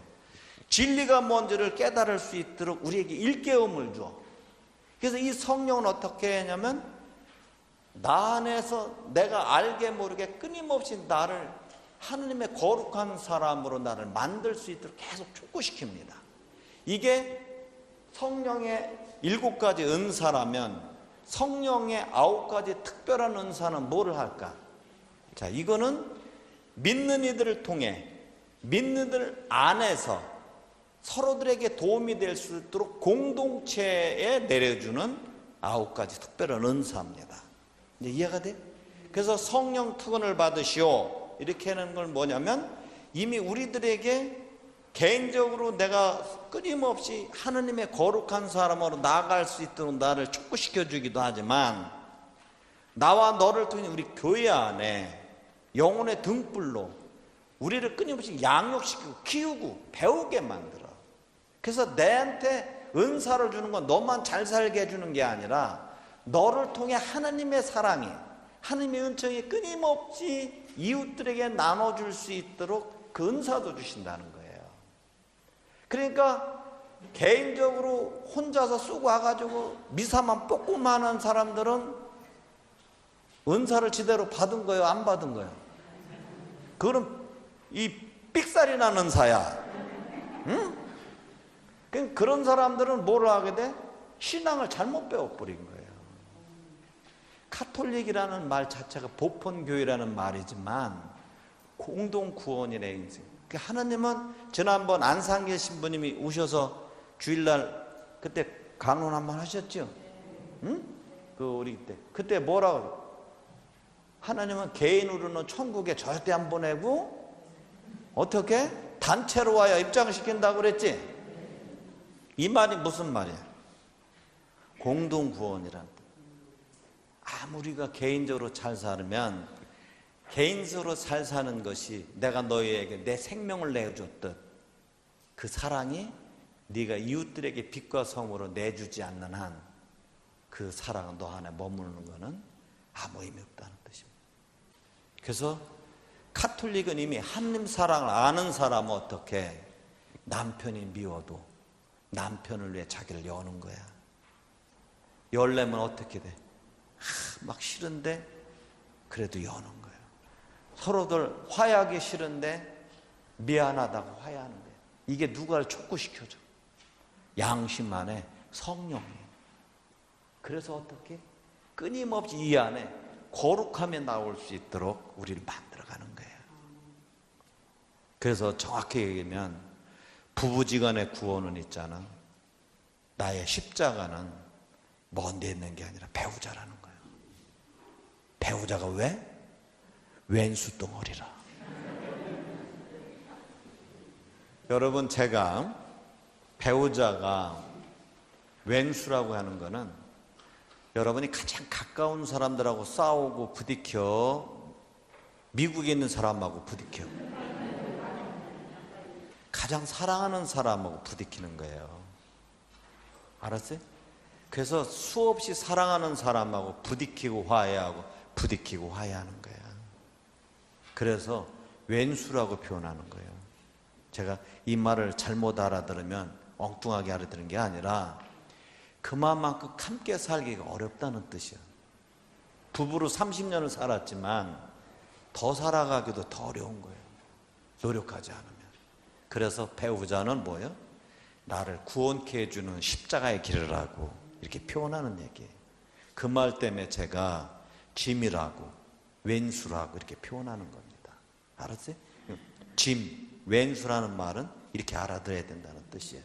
[SPEAKER 2] 진리가 뭔지를 깨달을 수 있도록 우리에게 일깨움을 줘. 그래서 이 성령은 어떻게 하냐면 나 안에서 내가 알게 모르게 끊임없이 나를 하느님의 거룩한 사람으로 나를 만들 수 있도록 계속 촉구시킵니다. 이게 성령의 7가지 은사라면 성령의 9가지 특별한 은사는 뭐를 할까? 자, 이거는 믿는 이들을 통해 믿는 이들 안에서 서로들에게 도움이 될 수 있도록 공동체에 내려주는 9가지 특별한 은사입니다. 이제 이해가 돼? 그래서 성령 특은을 받으시오, 이렇게 하는 건 뭐냐면 이미 우리들에게 개인적으로 내가 끊임없이 하느님의 거룩한 사람으로 나아갈 수 있도록 나를 촉구시켜 주기도 하지만 나와 너를 통해 우리 교회 안에 영혼의 등불로 우리를 끊임없이 양육시키고 키우고 배우게 만들어. 그래서 내한테 은사를 주는 건 너만 잘 살게 해주는 게 아니라 너를 통해 하나님의 사랑이, 하나님의 은총이 끊임없이 이웃들에게 나눠줄 수 있도록 그 은사도 주신다는 거예요. 그러니까 개인적으로 혼자서 쓰고 와가지고 미사만 뽑고만 하는 사람들은 은사를 제대로 받은 거예요, 안 받은 거예요? 그거는 이 삑살이 나는 은사야. 응? 그런 사람들은 뭘 하게 돼? 신앙을 잘못 배워버린 거예요. 카톨릭이라는 말 자체가 보편교회라는 말이지만 공동구원이래. 하나님은 지난번 안상계 신부님이 오셔서 주일날 그때 강론 한번 하셨죠? 응? 우리 그때 뭐라고? 하나님은 개인으로는 천국에 절대 안 보내고 어떻게? 단체로 와야 입장시킨다고 그랬지? 이 말이 무슨 말이야? 공동구원이란 뜻. 아무리가 개인적으로 잘 살면 개인적으로 잘 사는 것이 내가 너희에게 내 생명을 내어줬듯 그 사랑이 네가 이웃들에게 빛과 성으로 내주지 않는 한 그 사랑은 너 안에 머무르는 것은 아무 의미 없다는 뜻입니다. 그래서 카톨릭은 이미 하느님 사랑을 아는 사람은 어떻게 남편이 미워도 남편을 위해 자기를 여는 거야. 열려면 어떻게 돼? 막 싫은데 그래도 여는 거예요. 서로들 화해하기 싫은데 미안하다고 화해하는 거예요. 이게 누가를 촉구시켜줘? 양심 안에 성령이에요. 그래서 어떻게? 끊임없이 이 안에 거룩함이 나올 수 있도록 우리를 만들어가는 거예요. 그래서 정확히 얘기하면 부부지간의 구원은 있잖아. 나의 십자가는 먼 데 있는 게 아니라 배우자라는 거예요. 배우자가 왜? 왼수 덩어리라. 여러분, 제가 배우자가 왼수라고 하는 거는 여러분이 가장 가까운 사람들하고 싸우고 부딪혀, 미국에 있는 사람하고 부딪혀, 가장 사랑하는 사람하고 부딪히는 거예요. 알았어요? 그래서 수없이 사랑하는 사람하고 부딪히고 화해하고 부딪히고 화해하는 거야. 그래서 왼수라고 표현하는 거예요. 제가 이 말을 잘못 알아들으면 엉뚱하게 알아들은 게 아니라 그만큼 함께 살기가 어렵다는 뜻이야. 부부로 30년을 살았지만 더 살아가기도 더 어려운 거예요. 노력하지 않으면. 그래서 배우자는 뭐예요? 나를 구원케 해주는 십자가의 길을 하고 이렇게 표현하는 얘기예요. 그 말 때문에 제가 짐이라고 왼수라고 이렇게 표현하는 겁니다. 알았어요? 짐, 왼수라는 말은 이렇게 알아들어야 된다는 뜻이에요.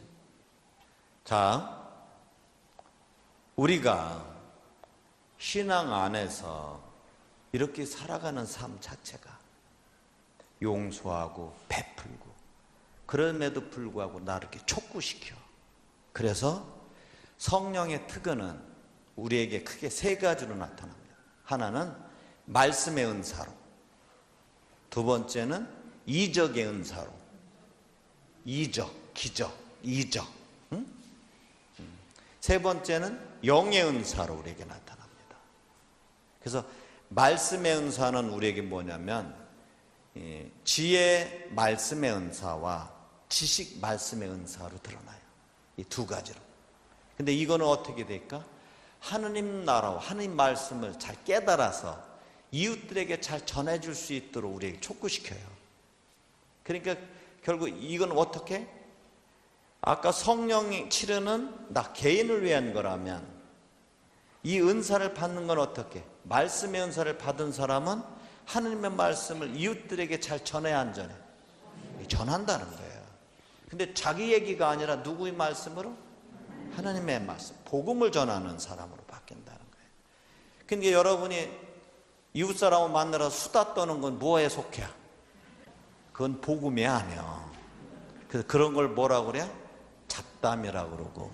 [SPEAKER 2] 자, 우리가 신앙 안에서 이렇게 살아가는 삶 자체가 용서하고 베풀고 그럼에도 불구하고 나를 이렇게 촉구시켜. 그래서 성령의 특권은 우리에게 크게 세 가지로 나타납니다. 하나는 말씀의 은사로, 두 번째는 이적의 은사로, 이적, 기적, 이적, 세 번째는 영의 은사로 우리에게 나타납니다. 그래서 말씀의 은사는 우리에게 뭐냐면 지혜 말씀의 은사와 지식 말씀의 은사로 드러나요. 이 두 가지로. 근데 이거는 어떻게 될까? 하느님 나라와 하느님 말씀을 잘 깨달아서 이웃들에게 잘 전해줄 수 있도록 우리에게 촉구시켜요. 그러니까 결국 이건 어떻게? 아까 성령이 치르는 나 개인을 위한 거라면 이 은사를 받는 건 어떻게? 말씀의 은사를 받은 사람은 하느님의 말씀을 이웃들에게 잘 전해야 안 전해? 전한다는 거예요. 근데 자기 얘기가 아니라 누구의 말씀으로? 하나님의 말씀, 복음을 전하는 사람으로 바뀐다는 거예요. 근데 여러분이 이웃 사람을 만나러 수다 떠는 건 뭐에 속해? 그건 복음이 아니야. 그래서 그런 걸 뭐라고 그래? 잡담이라고 그러고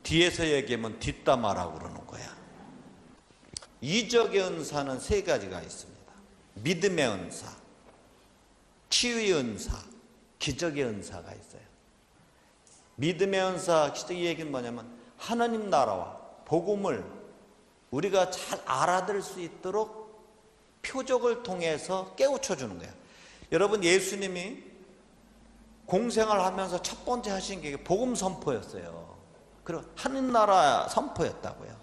[SPEAKER 2] 뒤에서 얘기하면 뒷담화라고 그러는 거야. 이적의 은사는 세 가지가 있습니다. 믿음의 은사, 치유의 은사, 기적의 은사가 있어요. 믿음의 은사, 기적의 얘기는 뭐냐면 하나님 나라와 복음을 우리가 잘 알아들 수 있도록 표적을 통해서 깨우쳐 주는 거예요. 여러분, 예수님이 공생을 하면서 첫 번째 하신 게 복음 선포였어요. 그리고 하나님 나라 선포였다고요.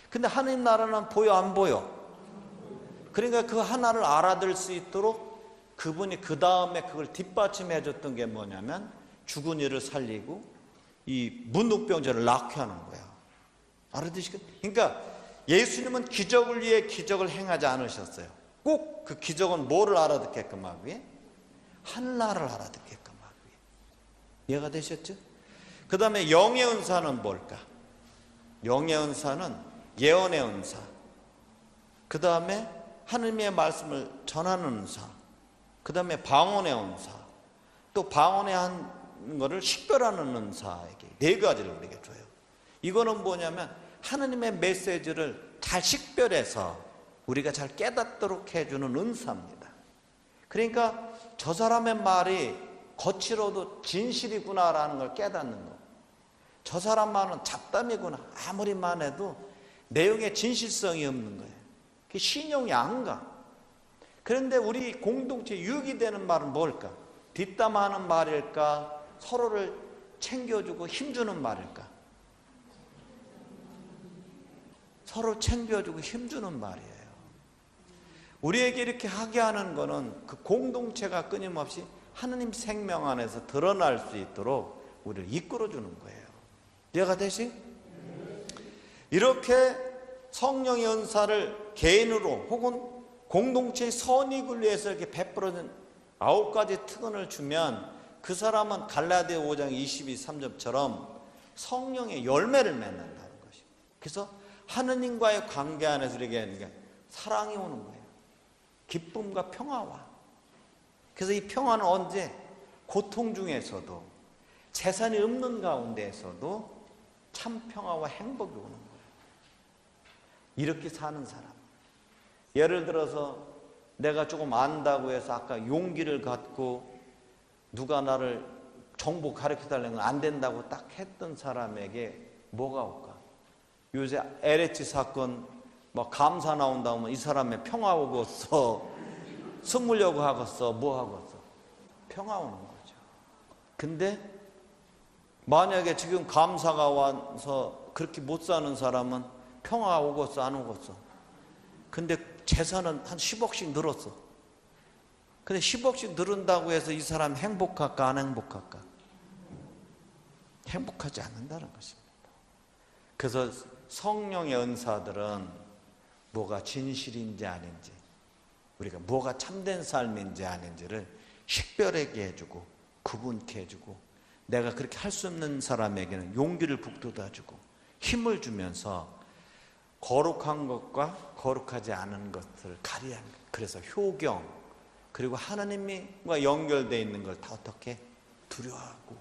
[SPEAKER 2] 근데 하나님 나라는 보여 안 보여? 그러니까 그 하나를 알아들 수 있도록 그분이 그 다음에 그걸 뒷받침해 줬던 게 뭐냐면 죽은 이를 살리고 이 문둥병자를 낫게 하는 거야. 알아두시겠어요? 그러니까 예수님은 기적을 위해 기적을 행하지 않으셨어요. 꼭 그 기적은 뭐를 알아듣게끔 하기 위해? 하늘나라를 알아듣게끔 하기 위해. 이해가 되셨죠? 그 다음에 영의 은사는 뭘까? 영의 은사는 예언의 은사, 그 다음에 하느님의 말씀을 전하는 은사, 그 다음에 방언의 은사, 또 방언의 한 거를 식별하는 은사에게 네 가지를 우리에게 줘요. 이거는 뭐냐면 하느님의 메시지를 잘 식별해서 우리가 잘 깨닫도록 해주는 은사입니다. 그러니까 저 사람의 말이 겉으로도 진실이구나라는 걸 깨닫는 거. 저 사람만은 잡담이구나. 아무리만 해도 내용에 진실성이 없는 거예요. 그게 신용이 안 가. 그런데 우리 공동체 유익이 되는 말은 뭘까? 뒷담하는 말일까? 서로를 챙겨주고 힘주는 말일까? 서로 챙겨주고 힘주는 말이에요. 우리에게 이렇게 하게 하는 거는 그 공동체가 끊임없이 하느님 생명 안에서 드러날 수 있도록 우리를 이끌어주는 거예요. 이해가 되시? 이렇게 성령의 은사를 개인으로 혹은 공동체의 선익을 위해서 이렇게 베풀어진 9가지 특권을 주면 그 사람은 갈라디아 5장 22~23절처럼 성령의 열매를 맺는다는 것입니다. 그래서 하느님과의 관계 안에서 이렇게 하는 게 사랑이 오는 거예요. 기쁨과 평화와. 그래서 이 평화는 언제? 고통 중에서도 재산이 없는 가운데에서도 참 평화와 행복이 오는 거예요. 이렇게 사는 사람. 예를 들어서 내가 조금 안다고 해서 아까 용기를 갖고 누가 나를 정보 가르쳐 달라는 건 안 된다고 딱 했던 사람에게 뭐가 올까? 요새 LH 사건 뭐 감사 나온다면 이 사람의 평화 오겠어, 숨으려고 하겠어, 뭐 하겠어? 평화 오는 거죠. 근데 만약에 지금 감사가 와서 그렇게 못 사는 사람은 평화 오겠어, 안 오겠어? 근데 재산은 한 10억씩 늘었어. 근데 10억씩 늘은다고 해서 이 사람 행복할까, 안 행복할까? 행복하지 않는다는 것입니다. 그래서 성령의 은사들은 뭐가 진실인지 아닌지, 우리가 뭐가 참된 삶인지 아닌지를 식별하게 해주고 구분케 해주고, 내가 그렇게 할 수 없는 사람에게는 용기를 북돋아주고 힘을 주면서 거룩한 것과 거룩하지 않은 것을 가리는 거예요. 그래서 효경, 그리고 하나님과 연결되어 있는 걸 다 어떻게 두려워하고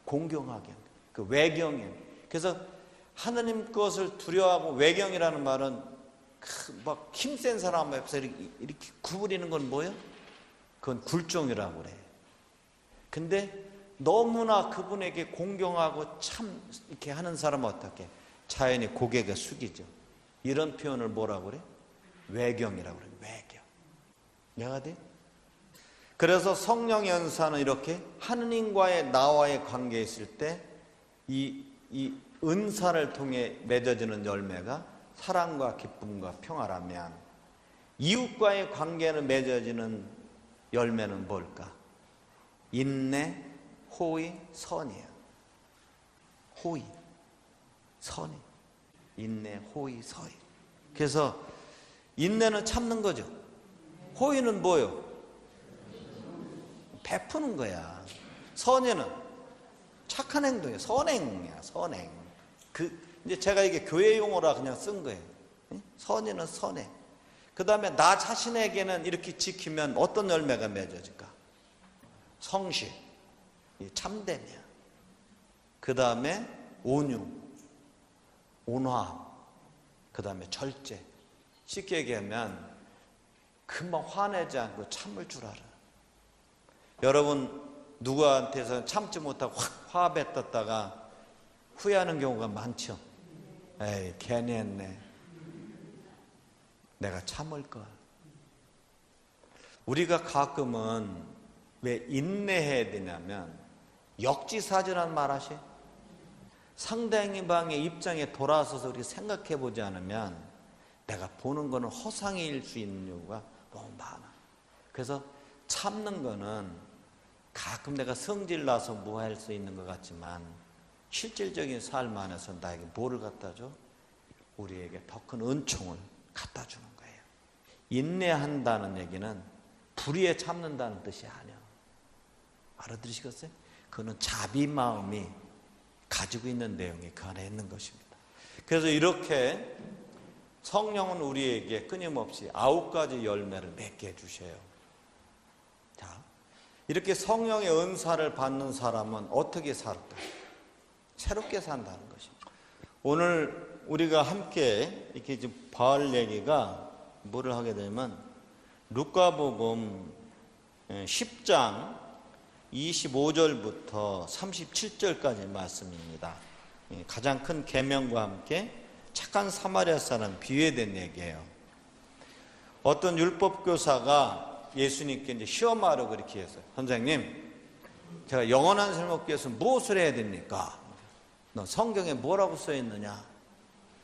[SPEAKER 2] 공경하게 하는 거예요. 그 외경이에요. 그래서 하나님 것을 두려워하고 외경이라는 말은 막 힘센 사람 앞에서 이렇게 구부리는 건 뭐예요? 그건 굴종이라고 그래요. 근데 너무나 그분에게 공경하고 참 이렇게 하는 사람은 어떻게? 자연히 고개가 숙이죠. 이런 표현을 뭐라고 그래? 외경이라고 그래. 외경. 이해가 돼? 그래서 성령의 은사는 이렇게 하느님과의 나와의 관계에 있을 때 이 은사를 통해 맺어지는 열매가 사랑과 기쁨과 평화라면, 이웃과의 관계는 맺어지는 열매는 뭘까? 인내, 호의, 선이에요. 호의, 선이. 인내, 호의, 서의. 그래서 인내는 참는 거죠. 호의는 뭐요? 베푸는 거야. 선의는 착한 행동이에요. 선행이야, 선행. 이제 제가 이게 교회 용어라 그냥 쓴 거예요. 선의는 선행. 그 다음에 나 자신에게는 이렇게 지키면 어떤 열매가 맺어질까? 성실, 참됨이야. 그 다음에 온유, 온화함, 그 다음에 절제. 쉽게 얘기하면 금방 화내지 않고 참을 줄 알아. 여러분 누구한테서 참지 못하고 확 화배 떴다가 후회하는 경우가 많죠. 에이, 괜히 했네. 내가 참을 걸. 우리가 가끔은 왜 인내해야 되냐면 역지사지라는 말 아세요? 상대방의 입장에 돌아서서 우리가 생각해 보지 않으면 내가 보는 거는 허상일 수 있는 이유가 너무 많아. 그래서 참는 거는 가끔 내가 성질 나서 뭐 할 수 있는 것 같지만 실질적인 삶 안에서 나에게 뭐를 갖다 줘? 우리에게 더 큰 은총을 갖다 주는 거예요. 인내한다는 얘기는 불의에 참는다는 뜻이 아니야. 알아들으시겠어요? 그거는 자비 마음이 가지고 있는 내용이 그 안에 있는 것입니다. 그래서 이렇게 성령은 우리에게 끊임없이 9가지 열매를 맺게 해주셔요. 자, 이렇게 성령의 은사를 받는 사람은 어떻게 살까? 새롭게 산다는 것입니다. 오늘 우리가 함께 이렇게 좀 봐할 얘기가 뭐를 하게 되면 루카복음 10장 25절부터 37절까지 말씀입니다. 가장 큰 계명과 함께 착한 사마리아 사람 비유에 대한 얘기예요. 어떤 율법 교사가 예수님께 이제 시험하려고 그렇게 했어요. 선생님, 제가 영원한 삶을 얻기 위해서 무엇을 해야 됩니까? 너 성경에 뭐라고 써 있느냐?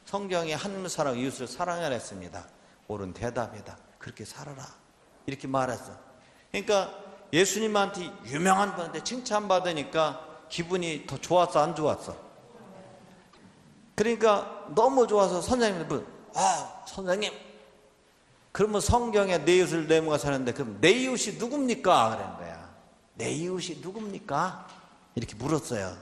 [SPEAKER 2] 성경에 하나님을 사랑하고 이웃을 사랑하라 했습니다. 옳은 대답이다. 그렇게 살아라. 이렇게 말했어. 그러니까 예수님한테 유명한 분한테 칭찬받으니까 기분이 더 좋았어, 안 좋았어? 그러니까 너무 좋아서 선생님들, 선생님, 그러면 성경에 내 이웃을 내 몸과 사는데 그럼 내 이웃이 누굽니까? 그런 거야. 내 이웃이 누굽니까? 이렇게 물었어요.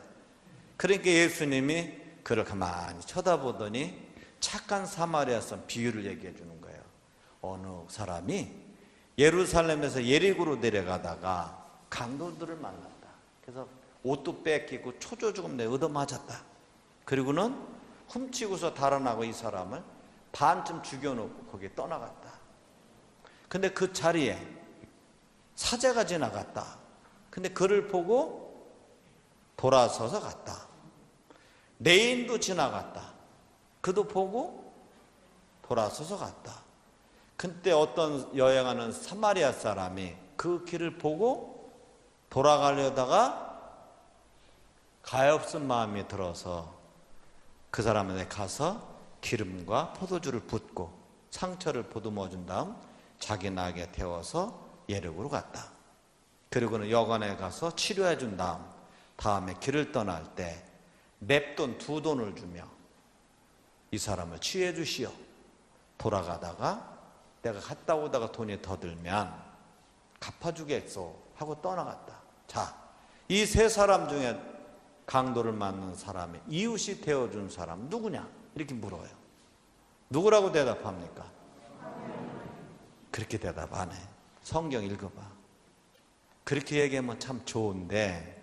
[SPEAKER 2] 그러니까 예수님이 그를 가만히 쳐다보더니 착한 사마리아 사람 비유를 얘기해 주는 거예요. 어느 사람이 예루살렘에서 예리고로 내려가다가 강도들을 만났다. 그래서 옷도 뺏기고 초조조금 얻어맞았다. 그리고는 훔치고서 달아나고 이 사람을 반쯤 죽여놓고 거기에 떠나갔다. 근데 그 자리에 사제가 지나갔다. 근데 그를 보고 돌아서서 갔다. 레인도 지나갔다. 그도 보고 돌아서서 갔다. 그때 어떤 여행하는 사마리아 사람이 그 길을 보고 돌아가려다가 가엾은 마음이 들어서 그 사람한테 가서 기름과 포도주를 붓고 상처를 보듬어 준 다음 자기 나귀에 태워서 예르고로 갔다. 그리고는 여관에 가서 치료해 준 다음에 길을 떠날 때 맵돈 2돈을 주며 이 사람을 치유해 주시오. 돌아가다가 내가 갔다 오다가 돈이 더 들면 갚아주겠소 하고 떠나갔다. 자, 이 3사람 중에 강도를 맞는 사람이 이웃이 되어준 사람 누구냐? 이렇게 물어요. 누구라고 대답합니까? 그렇게 대답 안 해. 성경 읽어봐. 그렇게 얘기하면 참 좋은데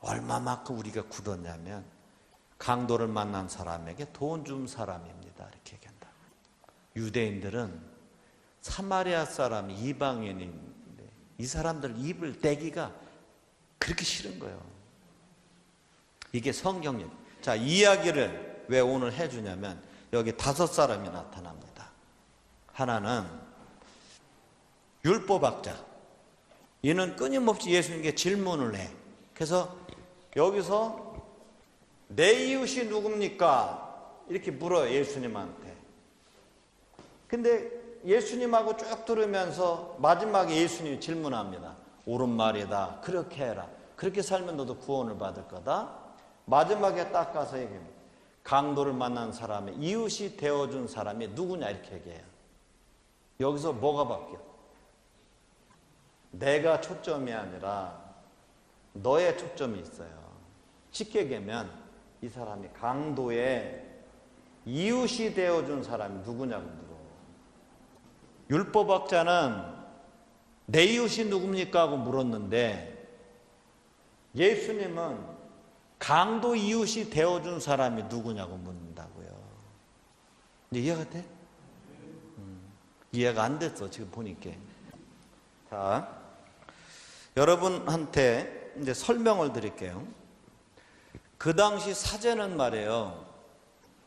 [SPEAKER 2] 얼마만큼 우리가 굳었냐면 강도를 만난 사람에게 돈 준 사람입니다. 이렇게 얘기한다. 유대인들은 사마리아 사람이 이방인인데 이 사람들 입을 떼기가 그렇게 싫은 거예요. 이게 성경 얘기. 자, 이야기를 왜 오늘 해주냐면 여기 5사람이 나타납니다. 하나는 율법학자. 이는 끊임없이 예수님께 질문을 해. 그래서 여기서 내 이웃이 누굽니까? 이렇게 물어요, 예수님한테. 근데 예수님하고 쭉 들으면서 마지막에 예수님이 질문합니다. 옳은 말이다. 그렇게 해라. 그렇게 살면 너도 구원을 받을 거다. 마지막에 딱 가서 얘기합니다. 강도를 만난 사람이 이웃이 되어준 사람이 누구냐 이렇게 얘기해요. 여기서 뭐가 바뀌어? 내가 초점이 아니라 너의 초점이 있어요. 쉽게 얘기하면 이 사람이 강도의 이웃이 되어준 사람이 누구냐고 물어. 율법학자는 내 이웃이 누굽니까 하고 물었는데 예수님은 강도 이웃이 되어준 사람이 누구냐고 묻는다고요. 이해가 돼? 이해가 안 됐어 지금 보니까. 자, 여러분한테 이제 설명을 드릴게요. 그 당시 사제는 말이에요,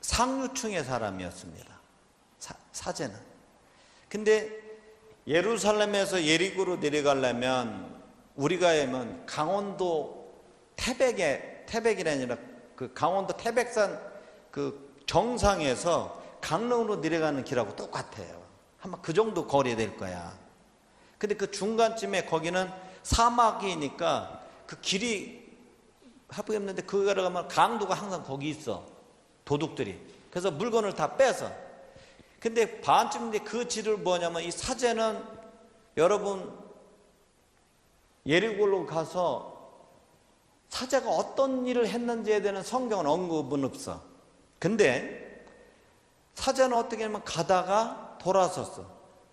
[SPEAKER 2] 상류층의 사람이었습니다. 사제는. 근데 예루살렘에서 예리고로 내려가려면 우리가 하면 강원도 태백이 아니라 그 강원도 태백산 그 정상에서 강릉으로 내려가는 길하고 똑같아요. 아마 그 정도 거리 될 거야. 근데 그 중간쯤에 거기는 사막이니까 그 길이 하부였는데 그거 가면 강도가 항상 거기 있어. 도둑들이. 그래서 물건을 다 빼서. 근데 반쯤인데 그 길을 뭐냐면 이 사제는 여러분 예리고로 가서 사제가 어떤 일을 했는지에 대한 성경은 언급은 없어. 근데 사제는 어떻게 하면 가다가 돌아섰어.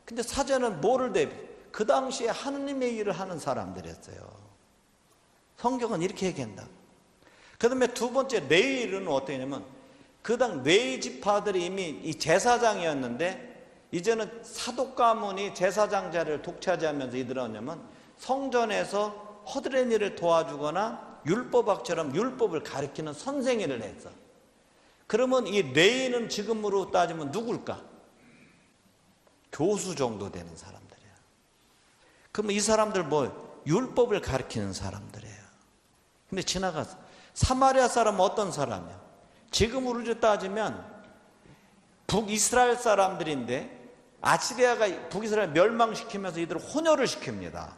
[SPEAKER 2] 근데 사제는 뭐를 대비? 그 당시에 하느님의 일을 하는 사람들이었어요. 성경은 이렇게 얘기한다. 그 다음에 두 번째 레위는 어떻게 하냐면 그 당 레위 지파들이 이미 이 제사장이었는데 이제는 사독 가문이 제사장 자리를 독차지하면서 이들은 뭐냐면 성전에서 허드렛 일을 도와주거나 율법학처럼 율법을 가르치는 선생 일을 했어. 그러면 이 레위는 지금으로 따지면 누굴까? 교수 정도 되는 사람들이야. 그러면 이 사람들 뭐 율법을 가르치는 사람들이에요. 근데 지나가서 사마리아 사람은 어떤 사람이야? 지금으로 따지면 북이스라엘 사람들인데 아시리아가 북이스라엘 멸망시키면서 이들을 혼혈을 시킵니다.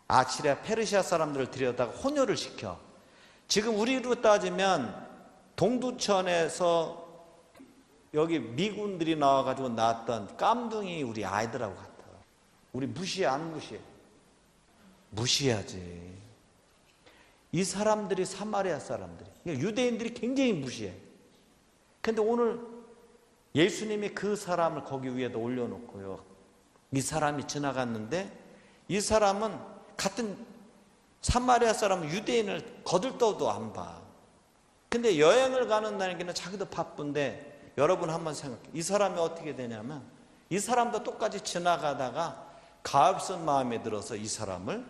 [SPEAKER 2] 아시리아 페르시아 사람들을 들여다가 혼혈을 시켜. 지금 우리로 따지면 동두천에서 여기 미군들이 나와가지고 낳았던 깜둥이 우리 아이들하고 같아. 우리 무시해 안 무시해? 무시해야지. 이 사람들이 사마리아 사람들이, 유대인들이 굉장히 무시해. 근데 오늘 예수님이 그 사람을 거기 위에다 올려놓고요, 이 사람이 지나갔는데 이 사람은 같은 사마리아 사람은 유대인을 거들떠도 안 봐. 근데 여행을 가는 날에는 자기도 바쁜데 여러분 한번 생각해. 이 사람이 어떻게 되냐면 이 사람도 똑같이 지나가다가 가엾은 마음에 들어서 이 사람을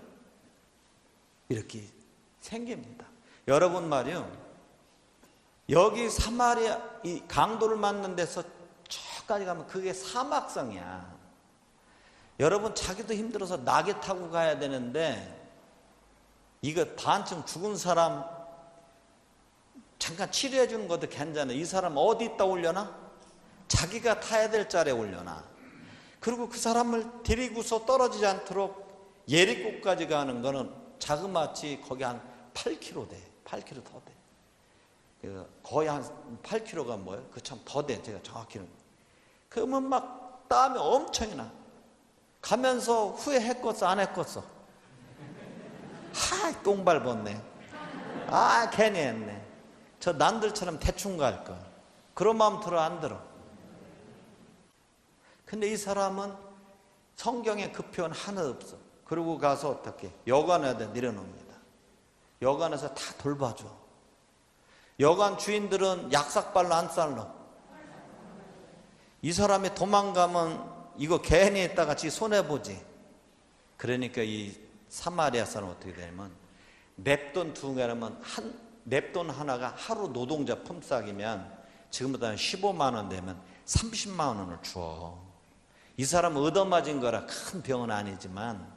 [SPEAKER 2] 이렇게 생깁니다. 여러분 말이요, 여기 사마리아 이 강도를 만난 데서 저까지 가면 그게 사막성이야. 여러분 자기도 힘들어서 낙에 타고 가야 되는데 이거 반쯤 죽은 사람 잠깐 치료해 주는 것도 괜찮아. 이 사람 어디 있다 올려나? 자기가 타야 될 자리에 올려나. 그리고 그 사람을 데리고서 떨어지지 않도록 예리고까지 가는 거는 자그마치 거기 한 8km 돼. 8km 더 돼. 거의 한 8km가 뭐예요? 그 참 더 돼. 제가 정확히는. 그러면 막 땀이 엄청이 나. 가면서 후회했겠어 안 했겠어? 똥 밟았네. 괜히 했네. 저 남들처럼 대충 갈걸. 그런 마음 들어 안 들어? 근데 이 사람은 성경에 그 표현 하나 없어. 그러고 가서 어떻게? 여관에다 내려놓습니다. 여관에서 다 돌봐줘. 여관 주인들은 약삭발로 안 쌀러. 이 사람이 도망가면 이거 괜히 했다가 지 손해보지. 그러니까 이 사마리아 사람은 어떻게 되냐면 냅돈 두 개라면 냅돈 하나가 하루 노동자 품삯이면 지금보다 15만 원 되면 30만 원을 줘. 이 사람은 얻어맞은 거라 큰 병은 아니지만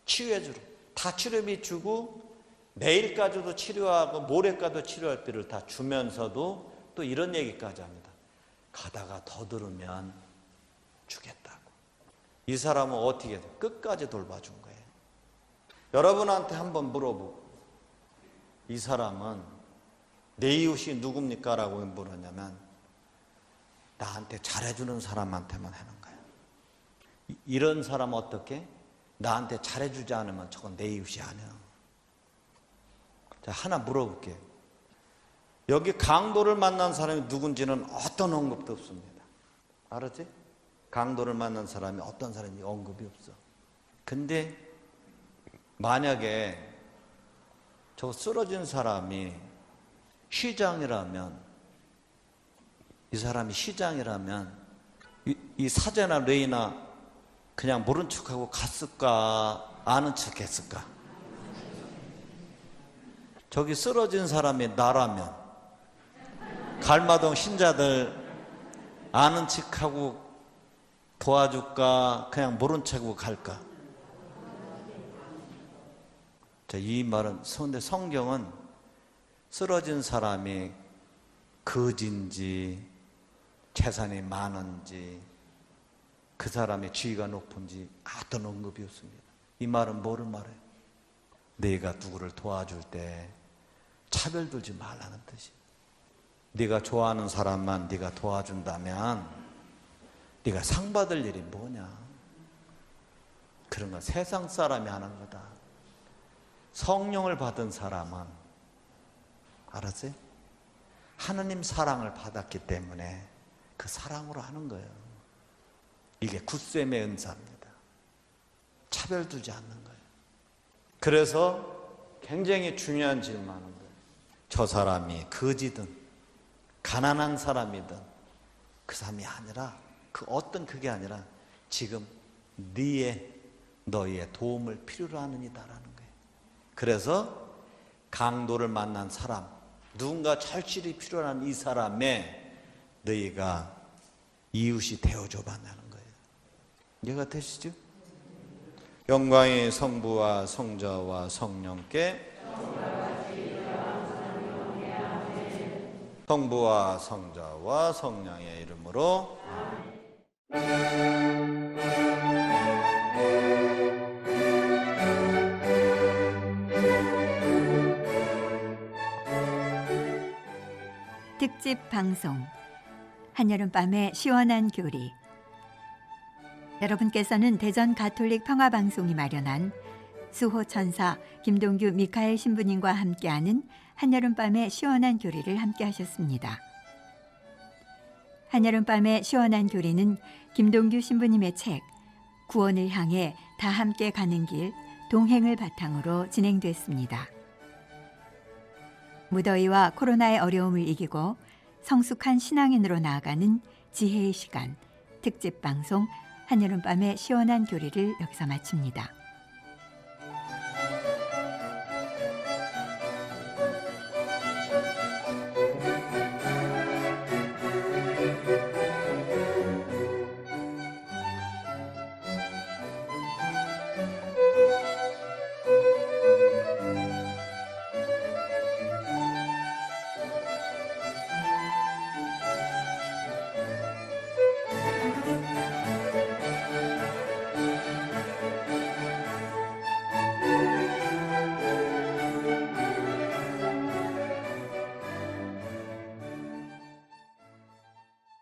[SPEAKER 2] 치료해주러 다 치료비 주고 내일까지도 치료하고 모레까지도 치료할 비를 다 주면서도 또 이런 얘기까지 합니다. 가다가 더 들으면 주겠다고. 이 사람은 어떻게 돼? 끝까지 돌봐준 거예요. 여러분한테 한번 물어보고 이 사람은 내 이웃이 누굽니까? 라고 물었냐면 나한테 잘해주는 사람한테만 하는 거예요. 이런 사람은 어떻게? 나한테 잘해주지 않으면 저건 내 이웃이 아니야. 자, 하나 물어볼게요. 여기 강도를 만난 사람이 누군지는 어떤 언급도 없습니다. 알았지? 강도를 만난 사람이 어떤 사람인지 언급이 없어. 근데 만약에 저 쓰러진 사람이 시장이라면, 이 사람이 시장이라면 이 사제나 레이나 그냥 모른 척하고 갔을까 아는 척 했을까? 저기 쓰러진 사람이 나라면 갈마동 신자들 아는 척하고 도와줄까? 그냥 모른 척하고 갈까? 자, 이 말은 근데 성경은 쓰러진 사람이 거지인지 재산이 많은지 그 사람의 지위가 높은지 어떤 언급이 없습니다. 이 말은 뭐를 말해요? 네가 누구를 도와줄 때 차별 두지 말라는 뜻이에요. 네가 좋아하는 사람만 네가 도와준다면 네가 상 받을 일이 뭐냐? 그런 건 세상 사람이 하는 거다. 성령을 받은 사람은 알았어요? 하느님 사랑을 받았기 때문에 그 사랑으로 하는 거예요. 이게 굳셈의 은사입니다. 차별 두지 않는 거예요. 그래서 굉장히 중요한 질문하는 거예요. 저 사람이 거지든 가난한 사람이든 그 사람이 아니라 그 어떤 그게 아니라 지금 너희의 도움을 필요로 하느니다라는 거예요. 그래서 강도를 만난 사람, 누군가 절실히 필요한 이 사람에 너희가 이웃이 되어줘 봐라는 거예요. 이해가 되시죠? 영광이 성부와 성자와 성령께, 성부와 성자와 성령의 이름으로.
[SPEAKER 1] 특집 방송 한여름밤의 시원한 교리. 여러분께서는 대전 가톨릭 평화방송이 마련한 수호천사 김동규 미카엘 신부님과 함께하는 한여름밤의 시원한 교리를 함께하셨습니다. 한여름밤의 시원한 교리는 김동규 신부님의 책 구원을 향해 다 함께 가는 길 동행을 바탕으로 진행됐습니다. 무더위와 코로나의 어려움을 이기고 성숙한 신앙인으로 나아가는 지혜의 시간 특집 방송 한여름밤의 시원한 교리를 여기서 마칩니다.